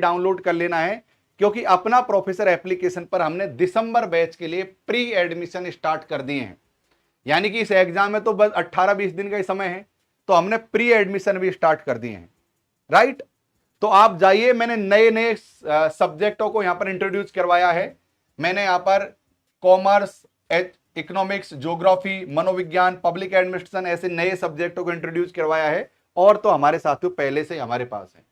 Download कर लेना है, क्योंकि अपना प्रोफेसर एप्लीकेशन पर हमने दिसंबर बैच के लिए प्री एडमिशन स्टार्ट कर दिए हैं। यानी कि इस एग्जाम में तो बस 18-20 दिन का ही समय है, तो हमने प्री एडमिशन भी स्टार्ट कर दिए हैं। राइट, तो आप जाइए, मैंने नए नए सब्जेक्टों को यहां पर इंट्रोड्यूस करवाया है। मैंने यहां पर कॉमर्स, इकोनॉमिक्स, ज्योग्राफी, मनोविज्ञान, पब्लिक एडमिनिस्ट्रेशन, ऐसे नए सब्जेक्टों को इंट्रोड्यूस करवाया है। और तो हमारे साथियों पहले से हमारे पास है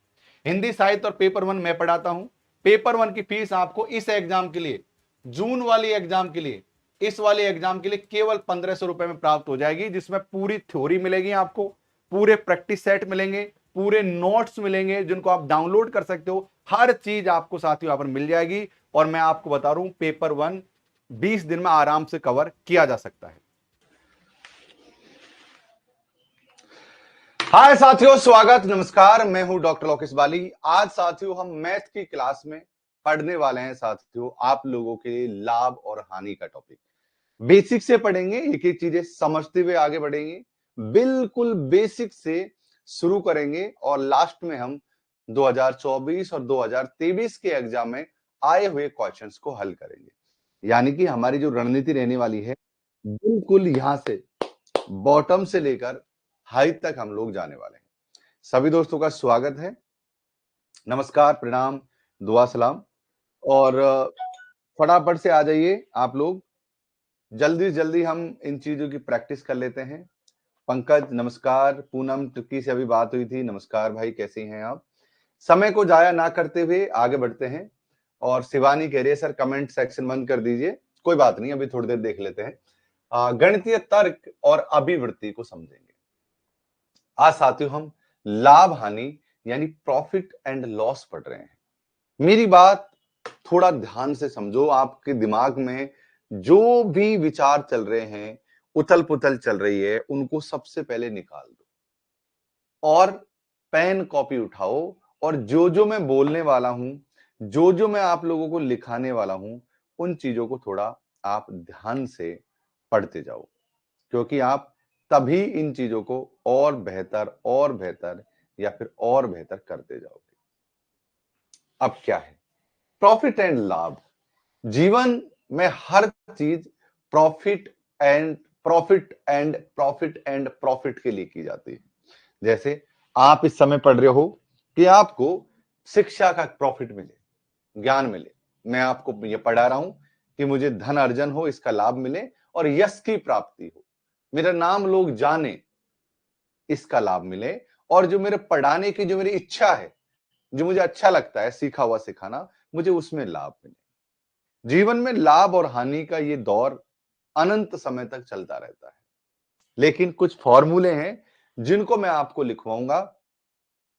हिंदी साहित्य और पेपर 1 मैं पढ़ाता हूं। पेपर 1 की फीस आपको इस एग्जाम के लिए, जून वाली एग्जाम के लिए, इस वाले एग्जाम के लिए केवल 1500 रुपए में प्राप्त हो जाएगी, जिसमें पूरी थ्योरी मिलेगी आपको, पूरे प्रैक्टिस सेट मिलेंगे, पूरे नोट्स मिलेंगे जिनको आप डाउनलोड कर सकते हो। हर चीज आपको साथियों यहां पर मिल जाएगी। और मैं आपको बता रहा हूं, पेपर 1 20 दिन में आराम से कवर किया जा सकता है। हाय साथियों, स्वागत, नमस्कार, मैं हूं डॉक्टर लोकेश बाली। आज साथियों हम मैथ की क्लास में पढ़ने वाले हैं साथियों आप लोगों के लिए लाभ और हानि का टॉपिक। बेसिक से पढ़ेंगे, एक एक चीजें समझते हुए आगे बढ़ेंगे, बिल्कुल बेसिक से शुरू करेंगे और लास्ट में हम 2024 और 2023 के एग्जाम में आए हुए क्वेश्चंस को हल करेंगे। यानी कि हमारी जो रणनीति रहने वाली है, बिल्कुल यहां से बॉटम से लेकर हाई तक हम लोग जाने वाले हैं। सभी दोस्तों का स्वागत है, नमस्कार, प्रणाम, दुआ सलाम। और फटाफट से आ जाइए आप लोग, जल्दी जल्दी हम इन चीजों की प्रैक्टिस कर लेते हैं। पंकज नमस्कार, पूनम टुक्की से अभी बात हुई थी, नमस्कार भाई, कैसी हैं आप। समय को जाया ना करते हुए आगे बढ़ते हैं। और शिवानी कह रही है सर कमेंट सेक्शन बंद कर दीजिए, कोई बात नहीं, अभी थोड़ी देर देख लेते हैं। गणितीय तर्क और अभिवृत्ति को समझेंगे। आज साथियों हम लाभ हानि यानी प्रॉफिट एंड लॉस पढ़ रहे हैं। मेरी बात थोड़ा ध्यान से समझो, आपके दिमाग में जो भी विचार चल रहे हैं, उथल पुथल चल रही है, उनको सबसे पहले निकाल दो और पेन कॉपी उठाओ और जो जो मैं बोलने वाला हूं, जो जो मैं आप लोगों को लिखाने वाला हूं, उन चीजों को थोड़ा आप ध्यान से पढ़ते जाओ, क्योंकि आप तभी इन चीजों को और बेहतर या फिर और बेहतर करते जाओगे। अब क्या है प्रॉफिट एंड लाभ? जीवन में हर चीज profit and profit and profit and profit के लिए की जाती है। जैसे आप इस समय पढ़ रहे हो कि आपको शिक्षा का प्रॉफिट मिले, ज्ञान मिले। मैं आपको ये पढ़ा रहा हूं कि मुझे धन अर्जन हो, इसका लाभ मिले और यश की प्राप्ति हो, मेरा नाम लोग जाने, इसका लाभ मिले। और जो मेरे पढ़ाने की जो मेरी इच्छा है, जो मुझे अच्छा लगता है सीखा हुआ सिखाना, मुझे उसमें लाभ मिले। जीवन में लाभ और हानि का ये दौर अनंत समय तक चलता रहता है, लेकिन कुछ फॉर्मूले हैं जिनको मैं आपको लिखवाऊंगा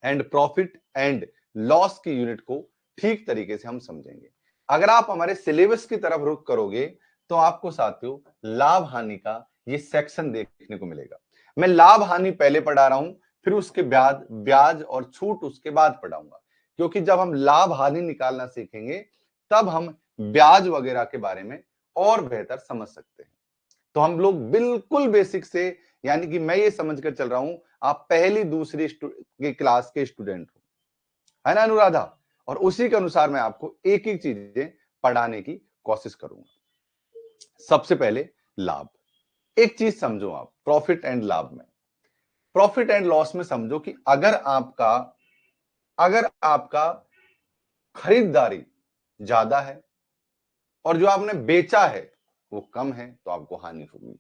एंड प्रॉफिट एंड लॉस की यूनिट को ठीक तरीके से हम समझेंगे। अगर आप हमारे सिलेबस की तरफ रुख करोगे तो आपको साथियों लाभ हानि का ये सेक्शन देखने को मिलेगा। मैं लाभ हानि पहले पढ़ा रहा हूं, फिर उसके बाद ब्याज और छूट उसके बाद पढ़ाऊंगा, क्योंकि जब हम लाभ हानि निकालना सीखेंगे तब हम ब्याज वगैरह के बारे में और बेहतर समझ सकते हैं। तो हम लोग बिल्कुल बेसिक से, यानी कि मैं ये समझकर चल रहा हूं आप पहली दूसरी की क्लास के स्टूडेंट हो, है ना अनुराधा? और उसी के अनुसार मैं आपको एक एक चीजें पढ़ाने की कोशिश करूंगा। सबसे पहले लाभ। एक चीज समझो आप प्रॉफिट एंड लाभ में, प्रॉफिट एंड लॉस में समझो कि अगर आपका खरीदारी ज्यादा है और जो आपने बेचा है वो कम है तो आपको हानि होगी।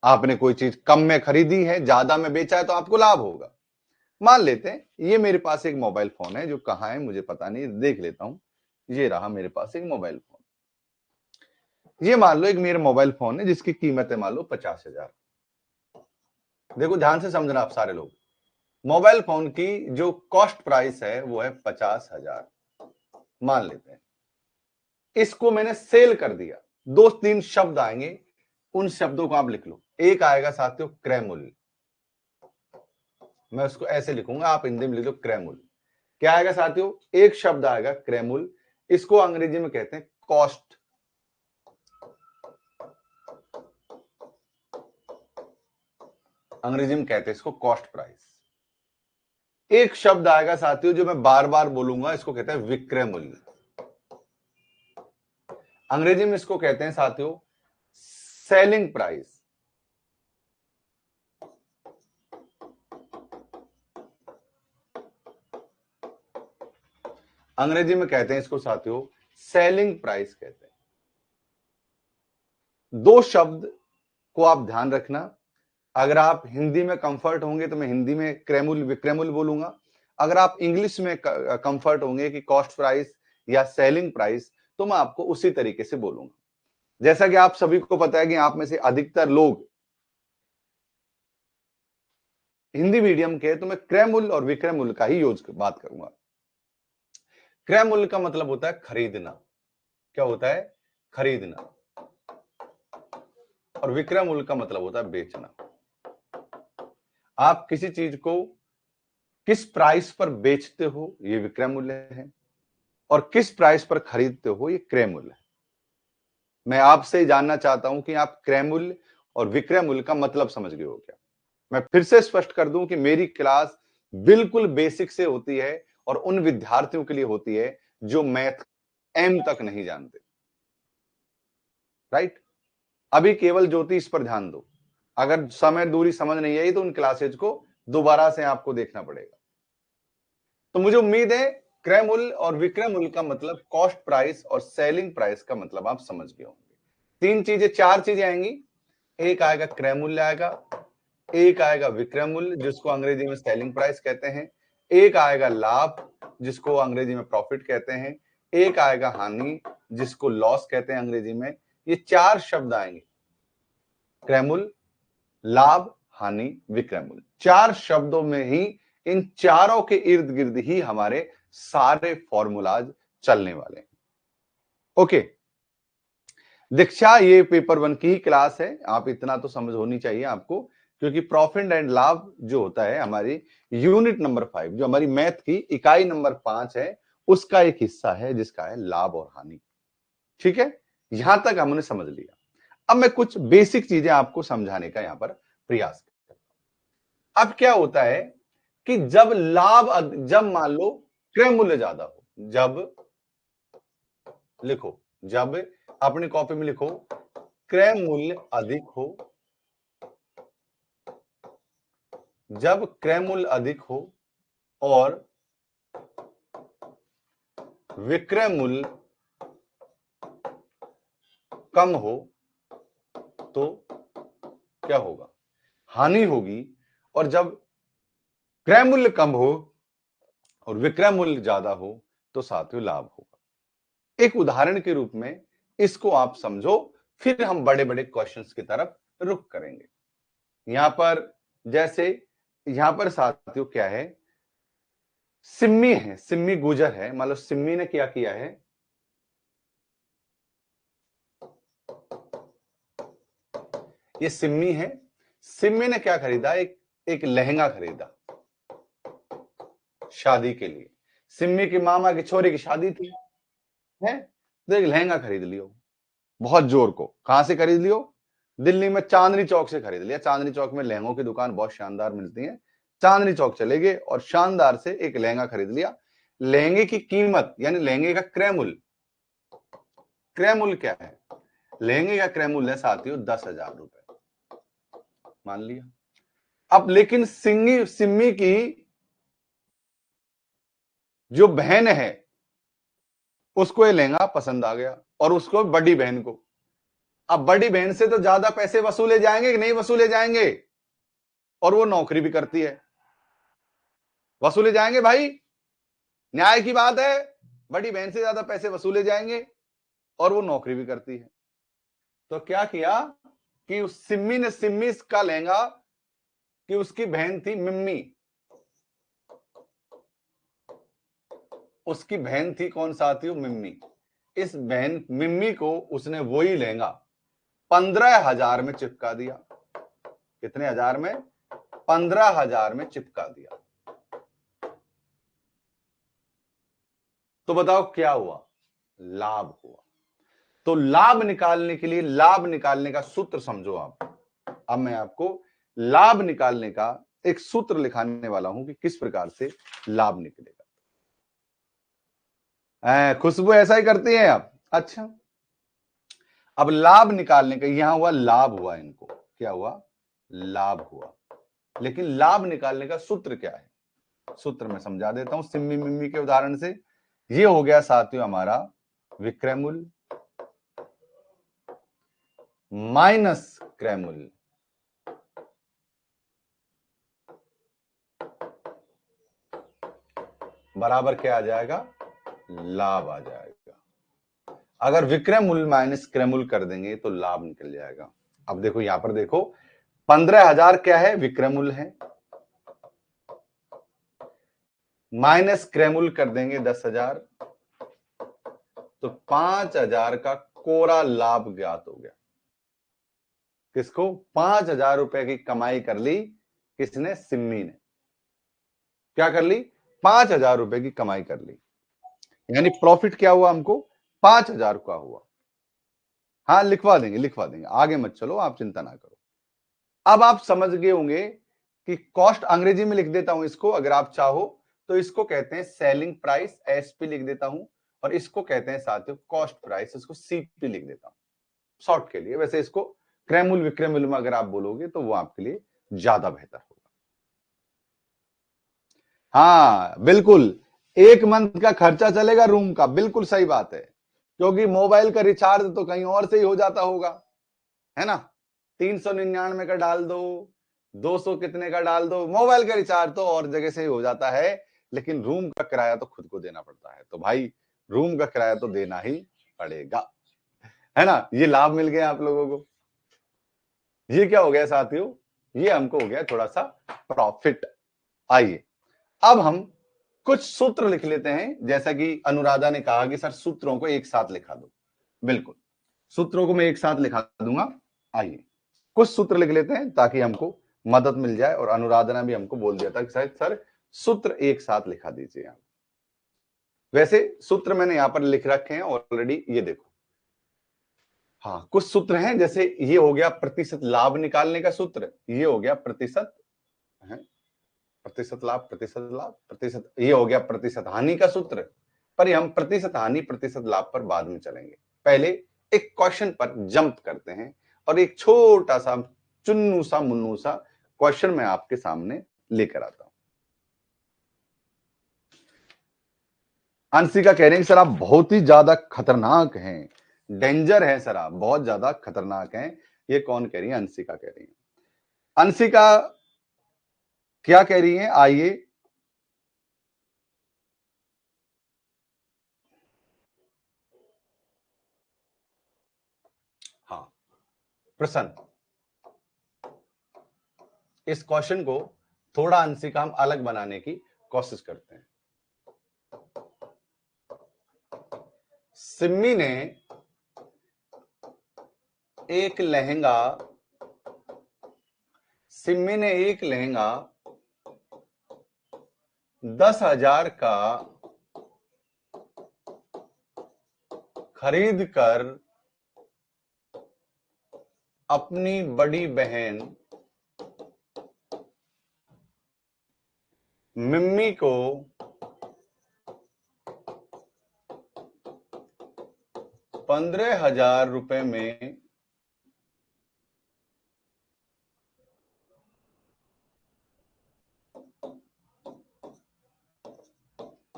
आपने कोई चीज कम में खरीदी है, ज्यादा में बेचा है तो आपको लाभ होगा। मान लेते हैं ये मेरे पास एक मोबाइल फोन है, जो कहां है मुझे पता नहीं, देख लेता हूं। ये रहा मेरे पास एक मोबाइल फोन। ये मान लो एक मेरा मोबाइल फोन है जिसकी कीमत है मान लो 50,000। देखो ध्यान से समझना आप सारे लोग, मोबाइल फोन की जो कॉस्ट प्राइस है वो है 50,000 मान लेते हैं। इसको मैंने सेल कर दिया। दो तीन शब्द आएंगे, उन शब्दों को आप लिख लो। एक आएगा साथियों क्रय मूल्य, मैं उसको ऐसे लिखूंगा, आप हिंदी में लिख लो क्रय मूल्य। क्या आएगा साथियों? एक शब्द आएगा क्रय मूल्य, इसको अंग्रेजी में कहते हैं कॉस्ट। अंग्रेजी में कहते हैं इसको कॉस्ट प्राइस। एक शब्द आएगा साथियों जो मैं बार बार बोलूंगा, इसको कहते हैं विक्रय मूल्य। अंग्रेजी में इसको कहते हैं साथियों सेलिंग प्राइस। अंग्रेजी में कहते हैं इसको साथियों सेलिंग प्राइस कहते हैं। दो शब्द को आप ध्यान रखना। अगर आप हिंदी में कंफर्ट होंगे तो मैं हिंदी में क्रयमूल्य विक्रयमूल्य बोलूंगा। अगर आप इंग्लिश में कंफर्ट होंगे कि कॉस्ट प्राइस या सेलिंग प्राइस, तो मैं आपको उसी तरीके से बोलूंगा। जैसा कि आप सभी को पता है कि आप में से अधिकतर लोग हिंदी मीडियम के, तो मैं क्रय मूल्य और विक्रय मूल्य का ही यूज बात करूंगा। क्रय मूल्य का मतलब होता है खरीदना। क्या होता है? खरीदना। और विक्रय मूल्य का मतलब होता है बेचना। आप किसी चीज को किस प्राइस पर बेचते हो ये विक्रय मूल्य है, और किस प्राइस पर खरीदते हो ये क्रय मूल्य है। मैं आपसे जानना चाहता हूं कि आप क्रय मूल्य और विक्रय मूल्य का मतलब समझ गए हो क्या। मैं फिर से स्पष्ट कर दूं कि मेरी क्लास बिल्कुल बेसिक से होती है और उन विद्यार्थियों के लिए होती है जो मैथ एम तक नहीं जानते। राइट? अभी केवल ज्योति इस पर ध्यान दो। अगर समय दूरी समझ नहीं आई तो उन क्लासेज को दोबारा से आपको देखना पड़ेगा। तो मुझे उम्मीद है क्रय मूल्य और विक्रय मूल्य का मतलब कॉस्ट प्राइस और सेलिंग प्राइस का मतलब आप समझ गए होंगे। तीन चीजें, चार चीजें आएंगी। एक आएगा क्रय मूल्य आएगा, एक आएगा विक्रय मूल्य जिसको अंग्रेजी में सेलिंग प्राइस कहते हैं, एक आएगा लाभ जिसको अंग्रेजी में प्रॉफिट कहते हैं, एक आएगा हानि जिसको लॉस कहते हैं अंग्रेजी में। ये चार शब्द आएंगे, क्रय मूल्य, लाभ, हानि, विक्रय मूल्य। चार शब्दों में ही, इन चारों के इर्द गिर्द ही हमारे सारे फॉर्मूलाज चलने वाले हैं। ओके, दीक्षा ये पेपर 1 की ही क्लास है, आप इतना तो समझ होनी चाहिए आपको, क्योंकि प्रॉफिट एंड लाभ जो होता है हमारी यूनिट नंबर 5, जो हमारी मैथ की इकाई नंबर 5 है, उसका एक हिस्सा है जिसका है लाभ और हानि। ठीक है, यहां तक हमने समझ लिया। अब मैं कुछ बेसिक चीजें आपको समझाने का यहां पर प्रयास करता हूं। अब क्या होता है कि जब मान लो क्रय मूल्य ज्यादा हो, लिखो, जब अपनी कॉपी में लिखो क्रय मूल्य अधिक हो, जब क्रय मूल्य अधिक हो और विक्रय मूल्य कम हो तो क्या होगा? हानि होगी। और जब क्रय मूल्य कम हो और विक्रय मूल्य ज्यादा हो तो साथियों लाभ होगा। एक उदाहरण के रूप में इसको आप समझो, फिर हम बड़े बड़े क्वेश्चंस की तरफ रुख करेंगे। यहां पर जैसे यहां पर साथियों क्या है, सिम्मी है, सिम्मी गुजर है। मान लो सिम्मी ने क्या किया है, ये सिम्मी है। सिम्मी ने क्या खरीदा, एक लहंगा खरीदा शादी के लिए। सिम्मी के मामा के छोरे की शादी थी, है, तो एक लहंगा खरीद लियो बहुत जोर को। कहां से खरीद लियो? दिल्ली में चांदनी चौक से खरीद लिया। चांदनी चौक में लहंगों की दुकान बहुत शानदार मिलती है। चांदनी चौक चले गए और शानदार से एक लहंगा खरीद लिया। लहंगे की कीमत यानी लहंगे का क्रय मूल्य, क्रय मूल्य क्या है? लहंगे का क्रय मूल्य है साथियों 10,000 रुपए, मान लिया। अब लेकिन सिम्मी की जो बहन है उसको ये लहंगा पसंद आ गया, और उसको बड़ी बहन को। अब बड़ी बहन से तो ज्यादा पैसे वसूले जाएंगे कि नहीं वसूले जाएंगे? और वो नौकरी भी करती है, वसूले जाएंगे भाई, न्याय की बात है। बड़ी बहन से ज्यादा पैसे वसूले जाएंगे और वो नौकरी भी करती है। तो क्या किया कि उस सिम्मी ने, सिम्मी का लहंगा, कि उसकी बहन थी मिम्मी, उसकी बहन थी कौन साथियों? मिम्मी। इस बहन मिम्मी को उसने वही लहंगा 15,000 में चिपका दिया। कितने हजार में? 15,000 में चिपका दिया। तो बताओ क्या हुआ? लाभ हुआ। तो लाभ निकालने के लिए, लाभ निकालने का सूत्र समझो आप। अब मैं आपको लाभ निकालने का एक सूत्र लिखाने वाला हूं कि किस प्रकार से लाभ निकलेगा। खुशबू ऐसा ही करती हैं आप? अच्छा, अब लाभ निकालने का, यहां हुआ लाभ हुआ, इनको क्या हुआ? लाभ हुआ। लेकिन लाभ निकालने का सूत्र क्या है? सूत्र मैं समझा देता हूं सिम्मी मिम्मी के उदाहरण से। ये हो गया साथियों हमारा विक्रय मूल्य माइनस क्रय मूल्य, बराबर क्या आ जाएगा? लाभ आ जाएगा। अगर विक्रय मूल्य माइनस क्रय मूल्य कर देंगे तो लाभ निकल जाएगा। अब देखो यहां पर देखो 15,000 क्या है? विक्रय मूल्य है, माइनस क्रय मूल्य कर देंगे 10,000, तो 5,000 का कोरा लाभ ज्ञात हो गया। किसको? 5,000 रुपए की कमाई कर ली किसने? सिम्मी ने। क्या कर ली? 5,000 रुपए की कमाई कर ली, यानी प्रॉफिट क्या हुआ हमको? 5,000 का हुआ। हाँ लिखवा देंगे, आगे मत चलो, आप चिंता ना करो। अब आप समझ गए होंगे कि कॉस्ट, अंग्रेजी में लिख देता हूं इसको अगर आप चाहो तो, इसको कहते हैं सेलिंग प्राइस, एसपी लिख देता हूं, और इसको कहते हैं साथियों कॉस्ट प्राइस, इसको सीपी लिख देता हूं शॉर्ट के लिए। वैसे इसको क्रय मूल्य विक्रय मूल्य में अगर आप बोलोगे तो वो आपके लिए ज्यादा बेहतर होगा। हाँ बिल्कुल, एक मंथ का खर्चा चलेगा रूम का, बिल्कुल सही बात है, क्योंकि मोबाइल का रिचार्ज तो कहीं और से ही हो जाता होगा, है ना? 399 का डाल दो, 200 कितने का डाल दो, मोबाइल का रिचार्ज तो और जगह से ही हो जाता है, लेकिन रूम का किराया तो खुद को देना पड़ता है। तो भाई रूम का किराया तो देना ही पड़ेगा, है ना? ये लाभ मिल गया आप लोगों को। ये क्या हो गया साथियों? ये हमको हो गया थोड़ा सा प्रॉफिट। आइए अब हम कुछ सूत्र लिख लेते हैं, जैसा कि अनुराधा ने कहा कि सर सूत्रों को एक साथ लिखा दो। बिल्कुल, सूत्रों को मैं एक साथ लिखा दूंगा। आइए कुछ सूत्र लिख लेते हैं ताकि हमको मदद मिल जाए, और अनुराधा ने भी हमको बोल दिया था कि शायद सर सूत्र एक साथ लिखा दीजिए आप। वैसे सूत्र मैंने यहां पर लिख रखे हैं ऑलरेडी, ये देखो। हाँ कुछ सूत्र हैं, जैसे ये हो गया प्रतिशत लाभ निकालने का सूत्र, ये हो गया प्रतिशत है, प्रतिशत लाभ, प्रतिशत लाभ, प्रतिशत, ये हो गया प्रतिशत हानि का सूत्र। पर हम प्रतिशत हानि प्रतिशत लाभ पर बाद में चलेंगे, पहले एक क्वेश्चन पर जंप करते हैं, और एक छोटा सा चुन्नू सा मुन्नू सा क्वेश्चन मैं आपके सामने लेकर आता हूं। अंशिका कह रहे हैं सर आप बहुत ही ज्यादा खतरनाक हैं, डेंजर है सर, आप बहुत ज्यादा खतरनाक हैं। ये कौन कह रही है? अंशिका कह रही है। अंशिका क्या कह रही है? आइए हाँ प्रश्न, इस क्वेश्चन को थोड़ा अंशिका हम अलग बनाने की कोशिश करते हैं। सिम्मी ने एक लहंगा, सिम्मी ने एक लहंगा 10,000 का खरीद कर अपनी बड़ी बहन मिम्मी को 15,000 रुपए में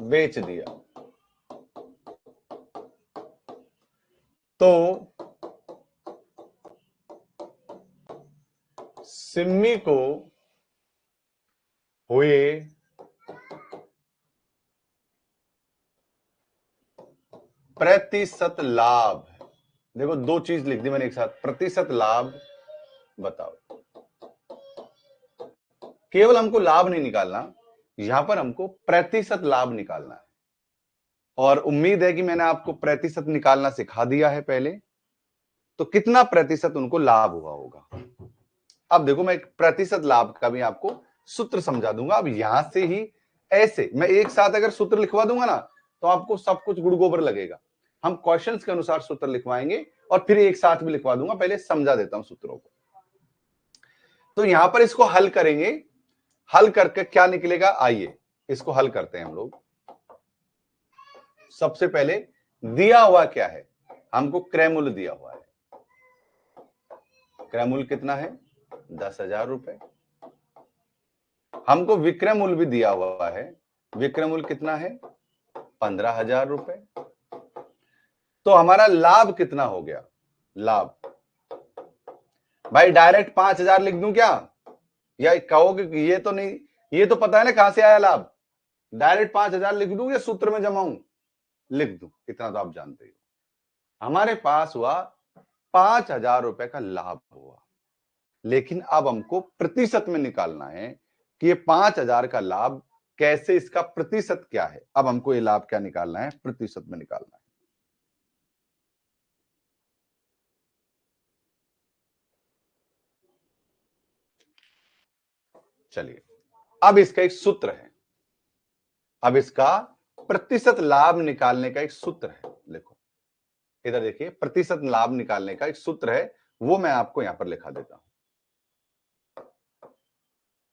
बेच दिया, तो सिम्मी को हुए प्रतिशत लाभ, देखो दो चीज लिख दी मैंने एक साथ, प्रतिशत लाभ बताओ। केवल हमको लाभ नहीं निकालना, यहां पर हमको प्रतिशत लाभ निकालना है, और उम्मीद है कि मैंने आपको प्रतिशत निकालना सिखा दिया है पहले। तो कितना प्रतिशत उनको लाभ हुआ होगा? अब देखो मैं एक प्रतिशत लाभ का भी आपको सूत्र समझा दूंगा। अब यहां से ही ऐसे मैं एक साथ अगर सूत्र लिखवा दूंगा ना तो आपको सब कुछ गुड़ गोबर लगेगा। हम क्वेश्चंस के अनुसार सूत्र लिखवाएंगे और फिर एक साथ भी लिखवा दूंगा, पहले समझा देता हूं सूत्रों को। तो यहां पर इसको हल करेंगे, हल करके क्या निकलेगा, आइए इसको हल करते हैं हम लोग। सबसे पहले दिया हुआ क्या है, हमको क्रय मूल्य दिया हुआ है। क्रय मूल्य कितना है, 10,000 रुपए। हमको विक्रय मूल्य भी दिया हुआ है, विक्रय मूल्य कितना है, 15,000 रुपए। तो हमारा लाभ कितना हो गया, लाभ भाई डायरेक्ट 5,000 लिख दूं क्या, या कहोगे कि ये तो नहीं, ये तो पता है ना कहां से आया लाभ, डायरेक्ट 5,000 लिख दूं या सूत्र में जमाऊं, लिख दूं, इतना तो आप जानते हो। हमारे पास हुआ 5,000 रुपए का लाभ हुआ, लेकिन अब हमको प्रतिशत में निकालना है कि ये 5,000 का लाभ कैसे, इसका प्रतिशत क्या है। अब हमको ये लाभ क्या निकालना है, प्रतिशत में निकालना है। चलिए, अब इसका एक सूत्र है, अब इसका प्रतिशत लाभ निकालने का एक सूत्र है। देखो इधर देखिए, प्रतिशत लाभ निकालने का एक सूत्र है, वो मैं आपको यहां पर लिखा देता हूं।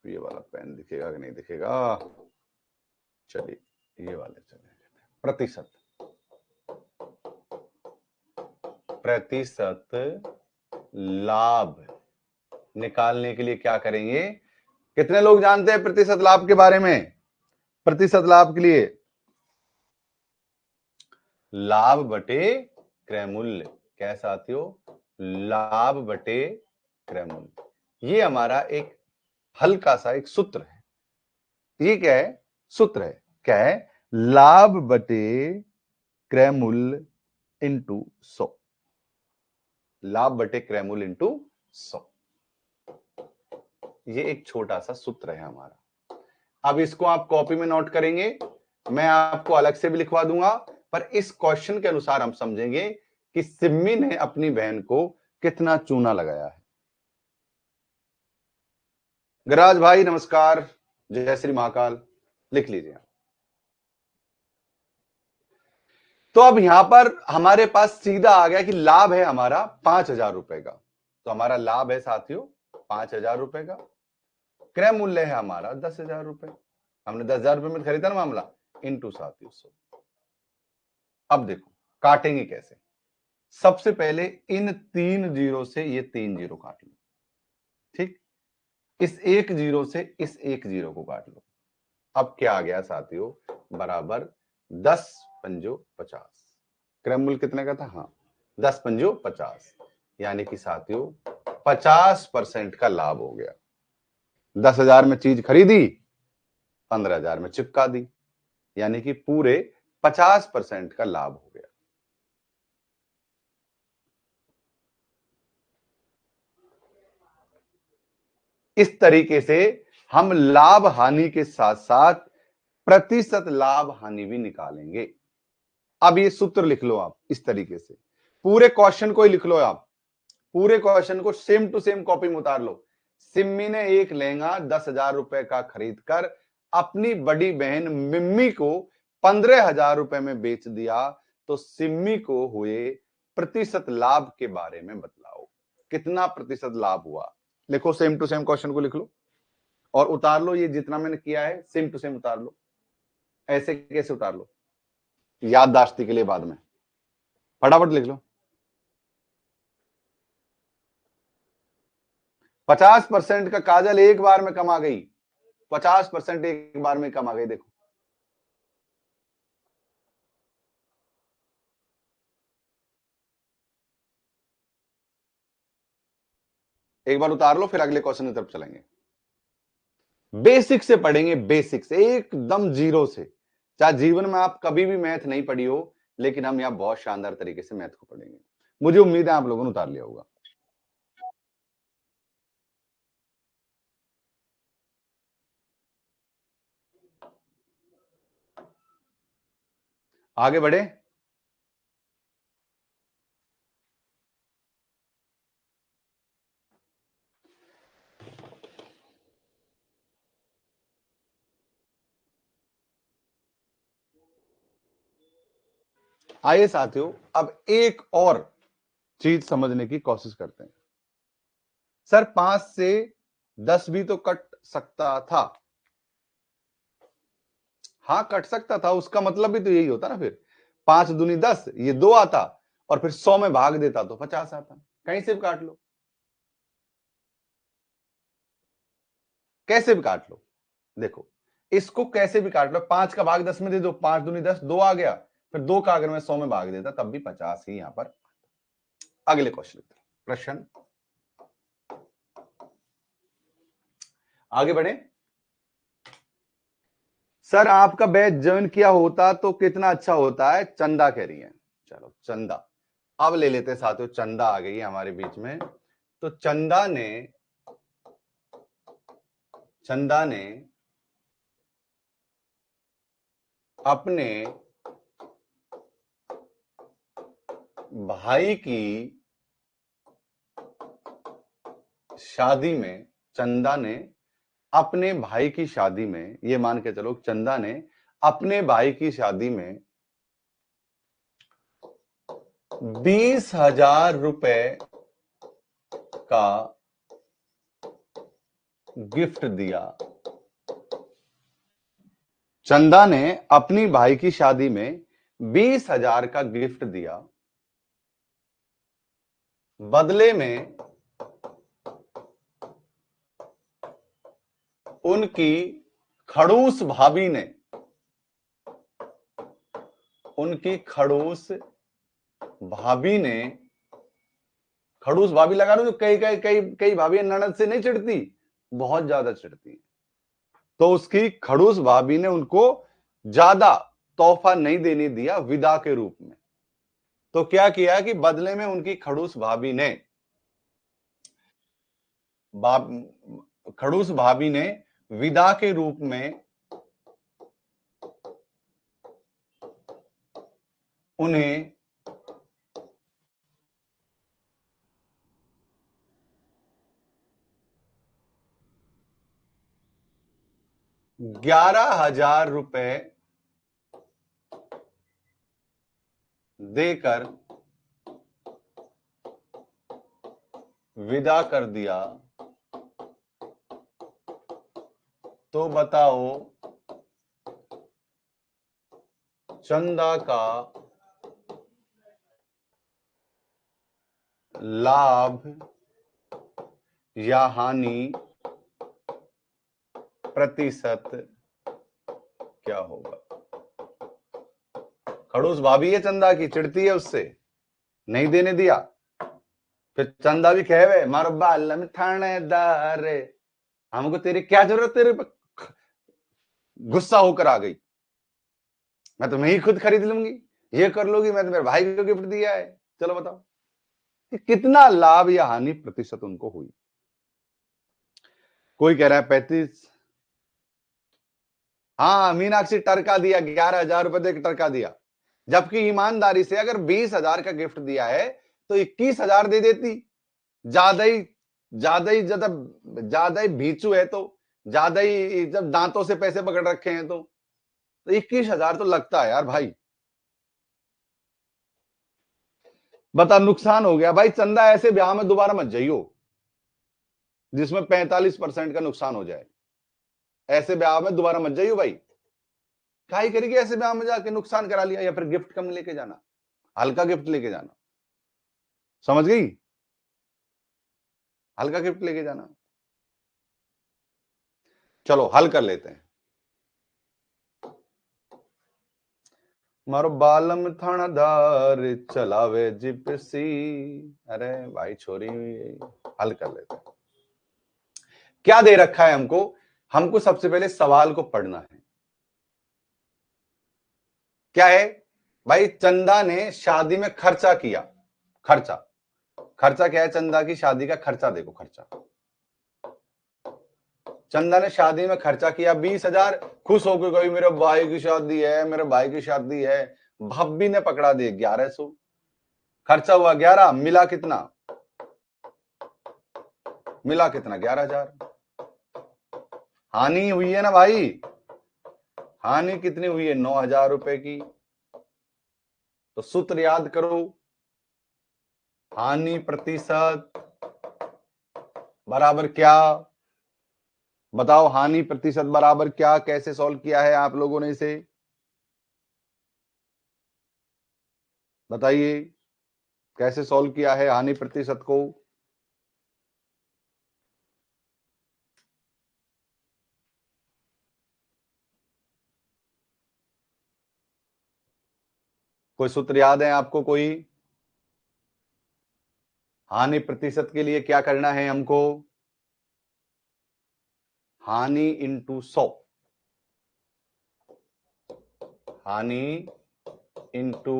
ये वाला पेन दिखेगा कि नहीं दिखेगा, चलिए ये वाले चले, प्रतिशत, प्रतिशत लाभ निकालने के लिए क्या करेंगे, कितने लोग जानते हैं प्रतिशत लाभ के बारे में। प्रतिशत लाभ के लिए लाभ बटे क्रय मूल्य, क्या साथियों, लाभ बटे क्रय मूल्य, ये हमारा एक हल्का सा एक सूत्र है। ये क्या है, सूत्र है, क्या है, लाभ बटे क्रय मूल्य इंटू 100, लाभ बटे क्रय मूल्य इंटू 100, ये एक छोटा सा सूत्र है हमारा। अब इसको आप कॉपी में नोट करेंगे, मैं आपको अलग से भी लिखवा दूंगा, पर इस क्वेश्चन के अनुसार हम समझेंगे कि सिम्मी ने अपनी बहन को कितना चूना लगाया है। गराज भाई नमस्कार, जय श्री महाकाल, लिख लीजिए। तो अब यहां पर हमारे पास सीधा आ गया कि लाभ है हमारा 5,000 रुपए का, तो हमारा लाभ है साथियों 5,000 रुपए का, क्रय मूल्य है हमारा 10,000 रुपए, हमने 10,000 रुपए में खरीदा ना मामला, इंटू साथियों 100। अब देखो काटेंगे कैसे, सबसे पहले इन 3 जीरो से ये 3 जीरो काट लो, ठीक, इस 1 जीरो से इस 1 जीरो को काट लो। अब क्या आ गया साथियों, बराबर 10 पंजो 50, क्रय मूल्य कितने का था, हाँ 10 पंजो 50, यानी कि साथियों 50% का लाभ हो गया। 10,000 में चीज खरीदी, 15,000 में चिपका दी, यानी कि पूरे 50% का लाभ हो गया। इस तरीके से हम लाभ हानि के साथ साथ प्रतिशत लाभ हानि भी निकालेंगे। अब ये सूत्र लिख लो आप इस तरीके से, पूरे क्वेश्चन को ही लिख लो आप, पूरे क्वेश्चन को सेम टू सेम कॉपी में उतार लो। सिम्मी ने एक लहंगा 10,000 रुपए का खरीद कर अपनी बड़ी बहन मिम्मी को 15,000 रुपए में बेच दिया, तो सिम्मी को हुए प्रतिशत लाभ के बारे में बतलाओ, कितना प्रतिशत लाभ हुआ। लिखो, सेम टू सेम क्वेश्चन को लिख लो और उतार लो, ये जितना मैंने किया है सेम टू सेम उतार लो। ऐसे कैसे उतार लो, याददाश्ती के लिए बाद में, फटाफट लिख लो। 50% का काजल एक बार में कमा गई, 50% एक बार में कमा गई, देखो एक बार उतार लो, फिर अगले क्वेश्चन की तरफ चलेंगे। बेसिक से पढ़ेंगे, बेसिक से एकदम जीरो से, चाहे जीवन में आप कभी भी मैथ नहीं पढ़ी हो, लेकिन हम यहां बहुत शानदार तरीके से मैथ को पढ़ेंगे। मुझे उम्मीद है आप लोगों ने उतार लिया होगा। आगे बढ़े, आइए साथियों, अब एक और चीज समझने की कोशिश करते हैं। सर 5 से 10 भी तो कट सकता था, हाँ कट सकता था, उसका मतलब भी तो यही होता ना फिर। 5 दूनी 10, ये 2 आता और फिर 100 में भाग देता तो 50 आता। कहीं से भी काट लो, कैसे भी काट लो। देखो इसको कैसे भी काट लो, 5 का भाग 10 में दे दो, 5 दूनी 10, 2 आ गया, फिर 2 का अगर मैं 100 में भाग देता तब भी 50 ही यहां पर। अगले क्वेश्चन, प्रश्न आगे बढ़े। सर आपका बैच ज्वाइन किया होता तो कितना अच्छा होता है, चंदा कह रही है। चलो चंदा, अब ले लेते हैं साथियों, चंदा आ गई है हमारे बीच में। तो चंदा ने अपने भाई की शादी में, चंदा ने अपने भाई की शादी में, ये मान के चलो चंदा ने अपने भाई की शादी में 20,000 रुपए का गिफ्ट दिया। चंदा ने अपनी भाई की शादी में 20,000 का गिफ्ट दिया, बदले में उनकी खड़ूस भाभी ने, उनकी खड़ूस भाभी ने, खड़ूस भाभी लगा लो, कई कई कई कई भाभी ननद से नहीं चिढ़ती, बहुत ज्यादा चिढ़ती। तो उसकी खड़ूस भाभी ने उनको ज्यादा तोहफा नहीं देने दिया विदा के रूप में। तो क्या किया कि बदले में उनकी खड़ूस भाभी ने, खड़ूस भाभी ने विदा के रूप में उन्हें 11,000 रुपए देकर विदा कर दिया। तो बताओ चंदा का लाभ या हानि प्रतिशत क्या होगा। खड़ूस भाभी है चंदा की, चिढ़ती है उससे, नहीं देने दिया। फिर चंदा भी कहे मारो बाल में थानेदार, हमको तेरी क्या जरूरत, तेरे पे गुस्सा होकर आ गई, मैं तुम्हें ही खुद खरीद लूंगी, ये कर लोगी, मैं तो मेरे भाई को गिफ्ट दिया है। चलो बताओ कि कितना लाभ या हानि प्रतिशत उनको हुई। कोई कह रहा है 35। हाँ मीनाक्षी टरका दिया, 11,000 रुपए देकर टरका दिया, जबकि ईमानदारी से अगर 20,000 का गिफ्ट दिया है तो 21,000 दे देती। ज्यादा ही ज्यादा ही भीचू है, तो ज्यादा ही जब दांतों से पैसे पकड़ रखे हैं तो 21,000 तो लगता है यार भाई। बता नुकसान हो गया भाई, चंदा ऐसे ब्याह में दोबारा मत जाइयो जिसमें 45% का नुकसान हो जाए। ऐसे ब्याह में दोबारा मत जाइयो भाई, क्या ही करेगी ऐसे ब्याह में जाके, नुकसान करा लिया। या फिर गिफ्ट कम लेके जाना, हल्का गिफ्ट लेके जाना, समझ गई, हल्का गिफ्ट लेके जाना। चलो हल कर लेते हैं। मारो बालम थानादार चलावे जिप्सी, अरे भाई छोरी, हल कर लेते हैं। क्या दे रखा है हमको, हमको सबसे पहले सवाल को पढ़ना है। क्या है भाई, चंदा ने शादी में खर्चा किया, खर्चा, खर्चा क्या है, चंदा की शादी का खर्चा देखो, खर्चा चंदा ने शादी में खर्चा किया 20,000, खुश होकर गई मेरे भाई की शादी है, मेरे भाई की शादी है। भाभी ने पकड़ा दिए 1100, खर्चा हुआ 11, मिला कितना, मिला कितना 11,000। हानि हुई है ना भाई, हानि कितनी हुई है, 9,000 रुपए की। तो सूत्र याद करो, हानि प्रतिशत बराबर क्या, बताओ हानि प्रतिशत बराबर क्या, कैसे सॉल्व किया है आप लोगों ने इसे, बताइए कैसे सॉल्व किया है हानि प्रतिशत को। कोई सूत्र याद है आपको कोई? हानि प्रतिशत के लिए क्या करना है हमको? हानि इंटू 100, हानि इंटू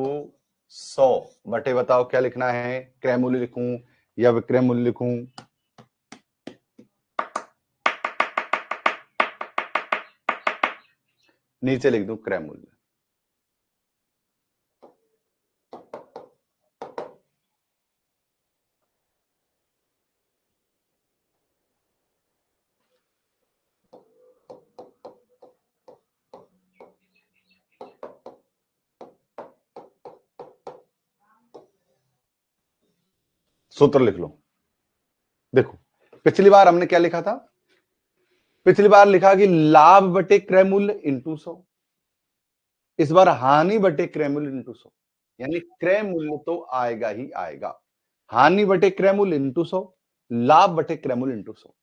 100 बटे बताओ क्या लिखना है, क्रय मूल्य लिखूं या विक्रय मूल्य लिखूं? नीचे लिख दूं क्रय मूल्य। सूत्र लिख लो। देखो पिछली बार हमने क्या लिखा था, पिछली बार लिखा कि लाभ बटे क्रय मूल्य इंटू 100, इस बार हानि बटे क्रय मूल्य इंटू 100, यानी क्रय मूल्य तो आएगा ही आएगा। हानि बटे क्रय मूल्य इंटू 100, लाभ बटे क्रय मूल्य इंटू 100।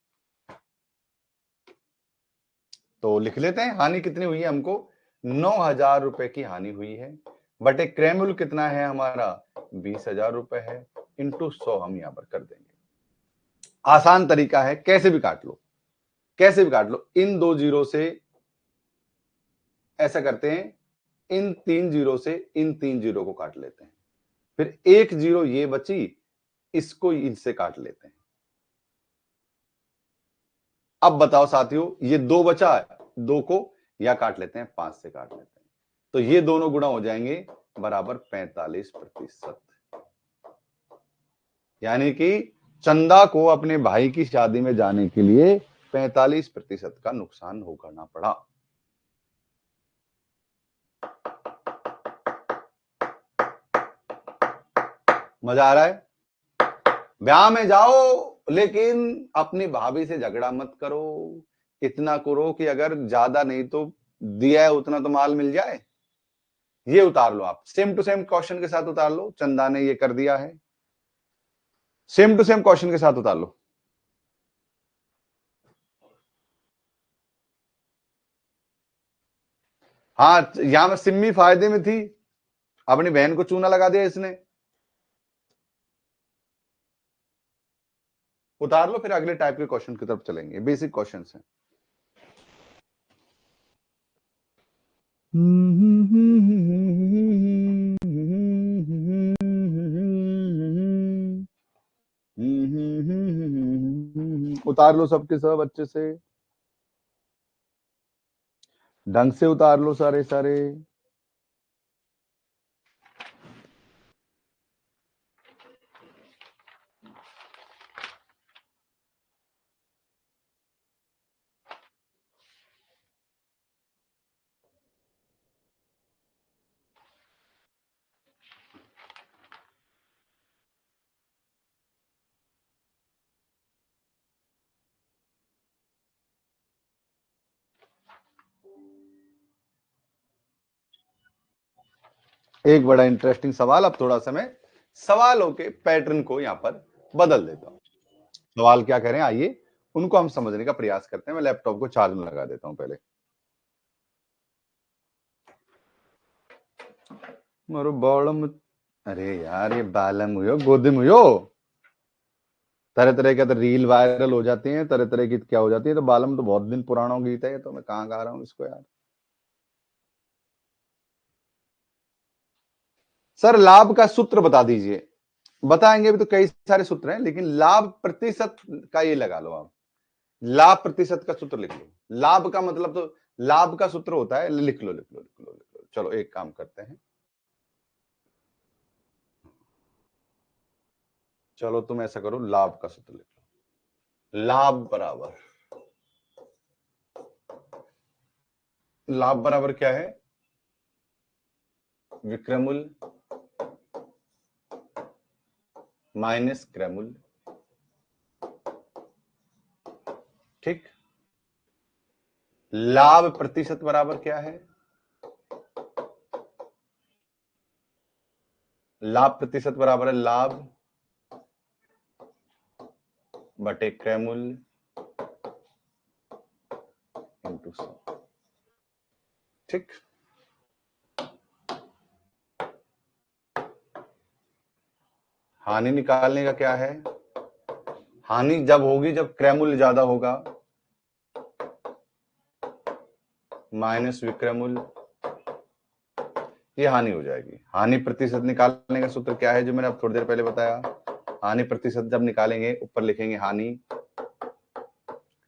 तो लिख लेते हैं हानि कितनी हुई है हमको, 9,000 रुपए की हानि हुई है, बटे क्रय मूल्य कितना है हमारा 20,000 रुपए है, इंटू 100 हम यहां पर कर देंगे। आसान तरीका है, कैसे भी काट लो, कैसे भी काट लो। इन दो जीरो से ऐसा करते हैं, इन तीन जीरो से इन तीन जीरो को काट लेते हैं, फिर एक जीरो ये बची, इसको इनसे काट लेते हैं। अब बताओ साथियों, ये दो बचा है, दो को या काट लेते हैं 5 से काट लेते हैं, तो ये दोनों गुणा हो जाएंगे बराबर 45%। यानी कि चंदा को अपने भाई की शादी में जाने के लिए 45% का नुकसान हो करना पड़ा। मजा आ रहा है? ब्याह में जाओ लेकिन अपनी भाभी से झगड़ा मत करो, इतना करो कि अगर ज्यादा नहीं तो दिया है उतना तो माल मिल जाए। ये उतार लो आप, सेम टू सेम क्वेश्चन के साथ उतार लो, चंदा ने ये कर दिया है, सेम टू सेम क्वेश्चन के साथ उतार लो। हाँ यहां में सिम्मी फायदे में थी, अपनी बहन को चूना लगा दिया इसने। उतार लो, फिर अगले टाइप के क्वेश्चन की तरफ चलेंगे, बेसिक क्वेश्चन है। उतार लो सबके सब अच्छे से, ढंग से उतार लो सारे सारे। एक बड़ा इंटरेस्टिंग सवाल, अब थोड़ा सा मैं सवालों के पैटर्न को यहां पर बदल देता हूं। सवाल क्या करें, आइए उनको हम समझने का प्रयास करते हैं। मैं लैपटॉप को चार्ज में लगा देता हूं पहले। मारो बॉलम, अरे यार ये बालम हुयो गोदिम हुयो, तरह तरह के तो रील वायरल हो जाती हैं, तरह तरह की क्या हो जाती है, तो बालम तो बहुत दिन पुराना गीत है, तो मैं कहाँ गा रहा हूँ इसको यार। सर लाभ का सूत्र बता दीजिए। बताएंगे भी तो कई सारे सूत्र हैं, लेकिन लाभ प्रतिशत का ये लगा लो आप, लाभ प्रतिशत का सूत्र लिख लो। लाभ का मतलब तो लाभ का सूत्र होता है, लिख लो लिख लो लिख लो लिख लो। चलो एक काम करते हैं, चलो तुम ऐसा करो, लाभ का सूत्र लिख लो। लाभ बराबर क्या है, विक्रय मूल्य माइनस क्रय मूल्य। ठीक, लाभ प्रतिशत बराबर क्या है? लाभ प्रतिशत बराबर है लाभ बटे क्रय मूल्य इंटू 100। ठीक, हानि निकालने का क्या है? हानि जब होगी जब क्रय मूल्य ज्यादा होगा माइनस विक्रय मूल्य, ये हानि हो जाएगी। हानि प्रतिशत निकालने का सूत्र क्या है जो मैंने अब थोड़ी देर पहले बताया? हानि प्रतिशत जब निकालेंगे ऊपर लिखेंगे हानि,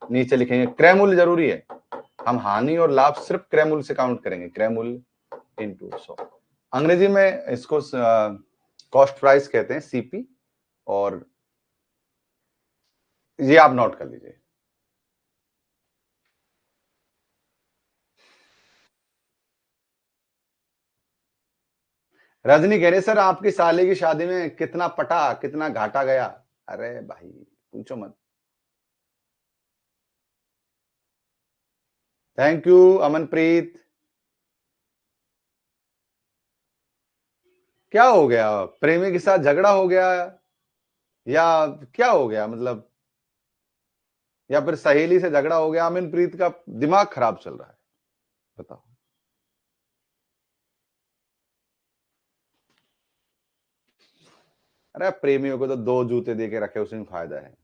नीचे लिखेंगे क्रय मूल्य। जरूरी है, हम हानि और लाभ सिर्फ क्रय मूल्य से काउंट करेंगे, क्रय मूल्य इंटू 100। अंग्रेजी में इसको कॉस्ट प्राइस कहते हैं, सीपी, और ये आप नोट कर लीजिए। रजनी कह रहे सर आपकी साले की शादी में कितना पटा, कितना घाटा गया? अरे भाई पूछो मत। Thank you Amanpreet. क्या हो गया, प्रेमी के साथ झगड़ा हो गया या क्या हो गया? मतलब या फिर सहेली से झगड़ा हो गया? अमनप्रीत का दिमाग खराब चल रहा है, बताओ। अरे प्रेमियों को तो 2 जूते दे के रखे, उसमें फायदा है।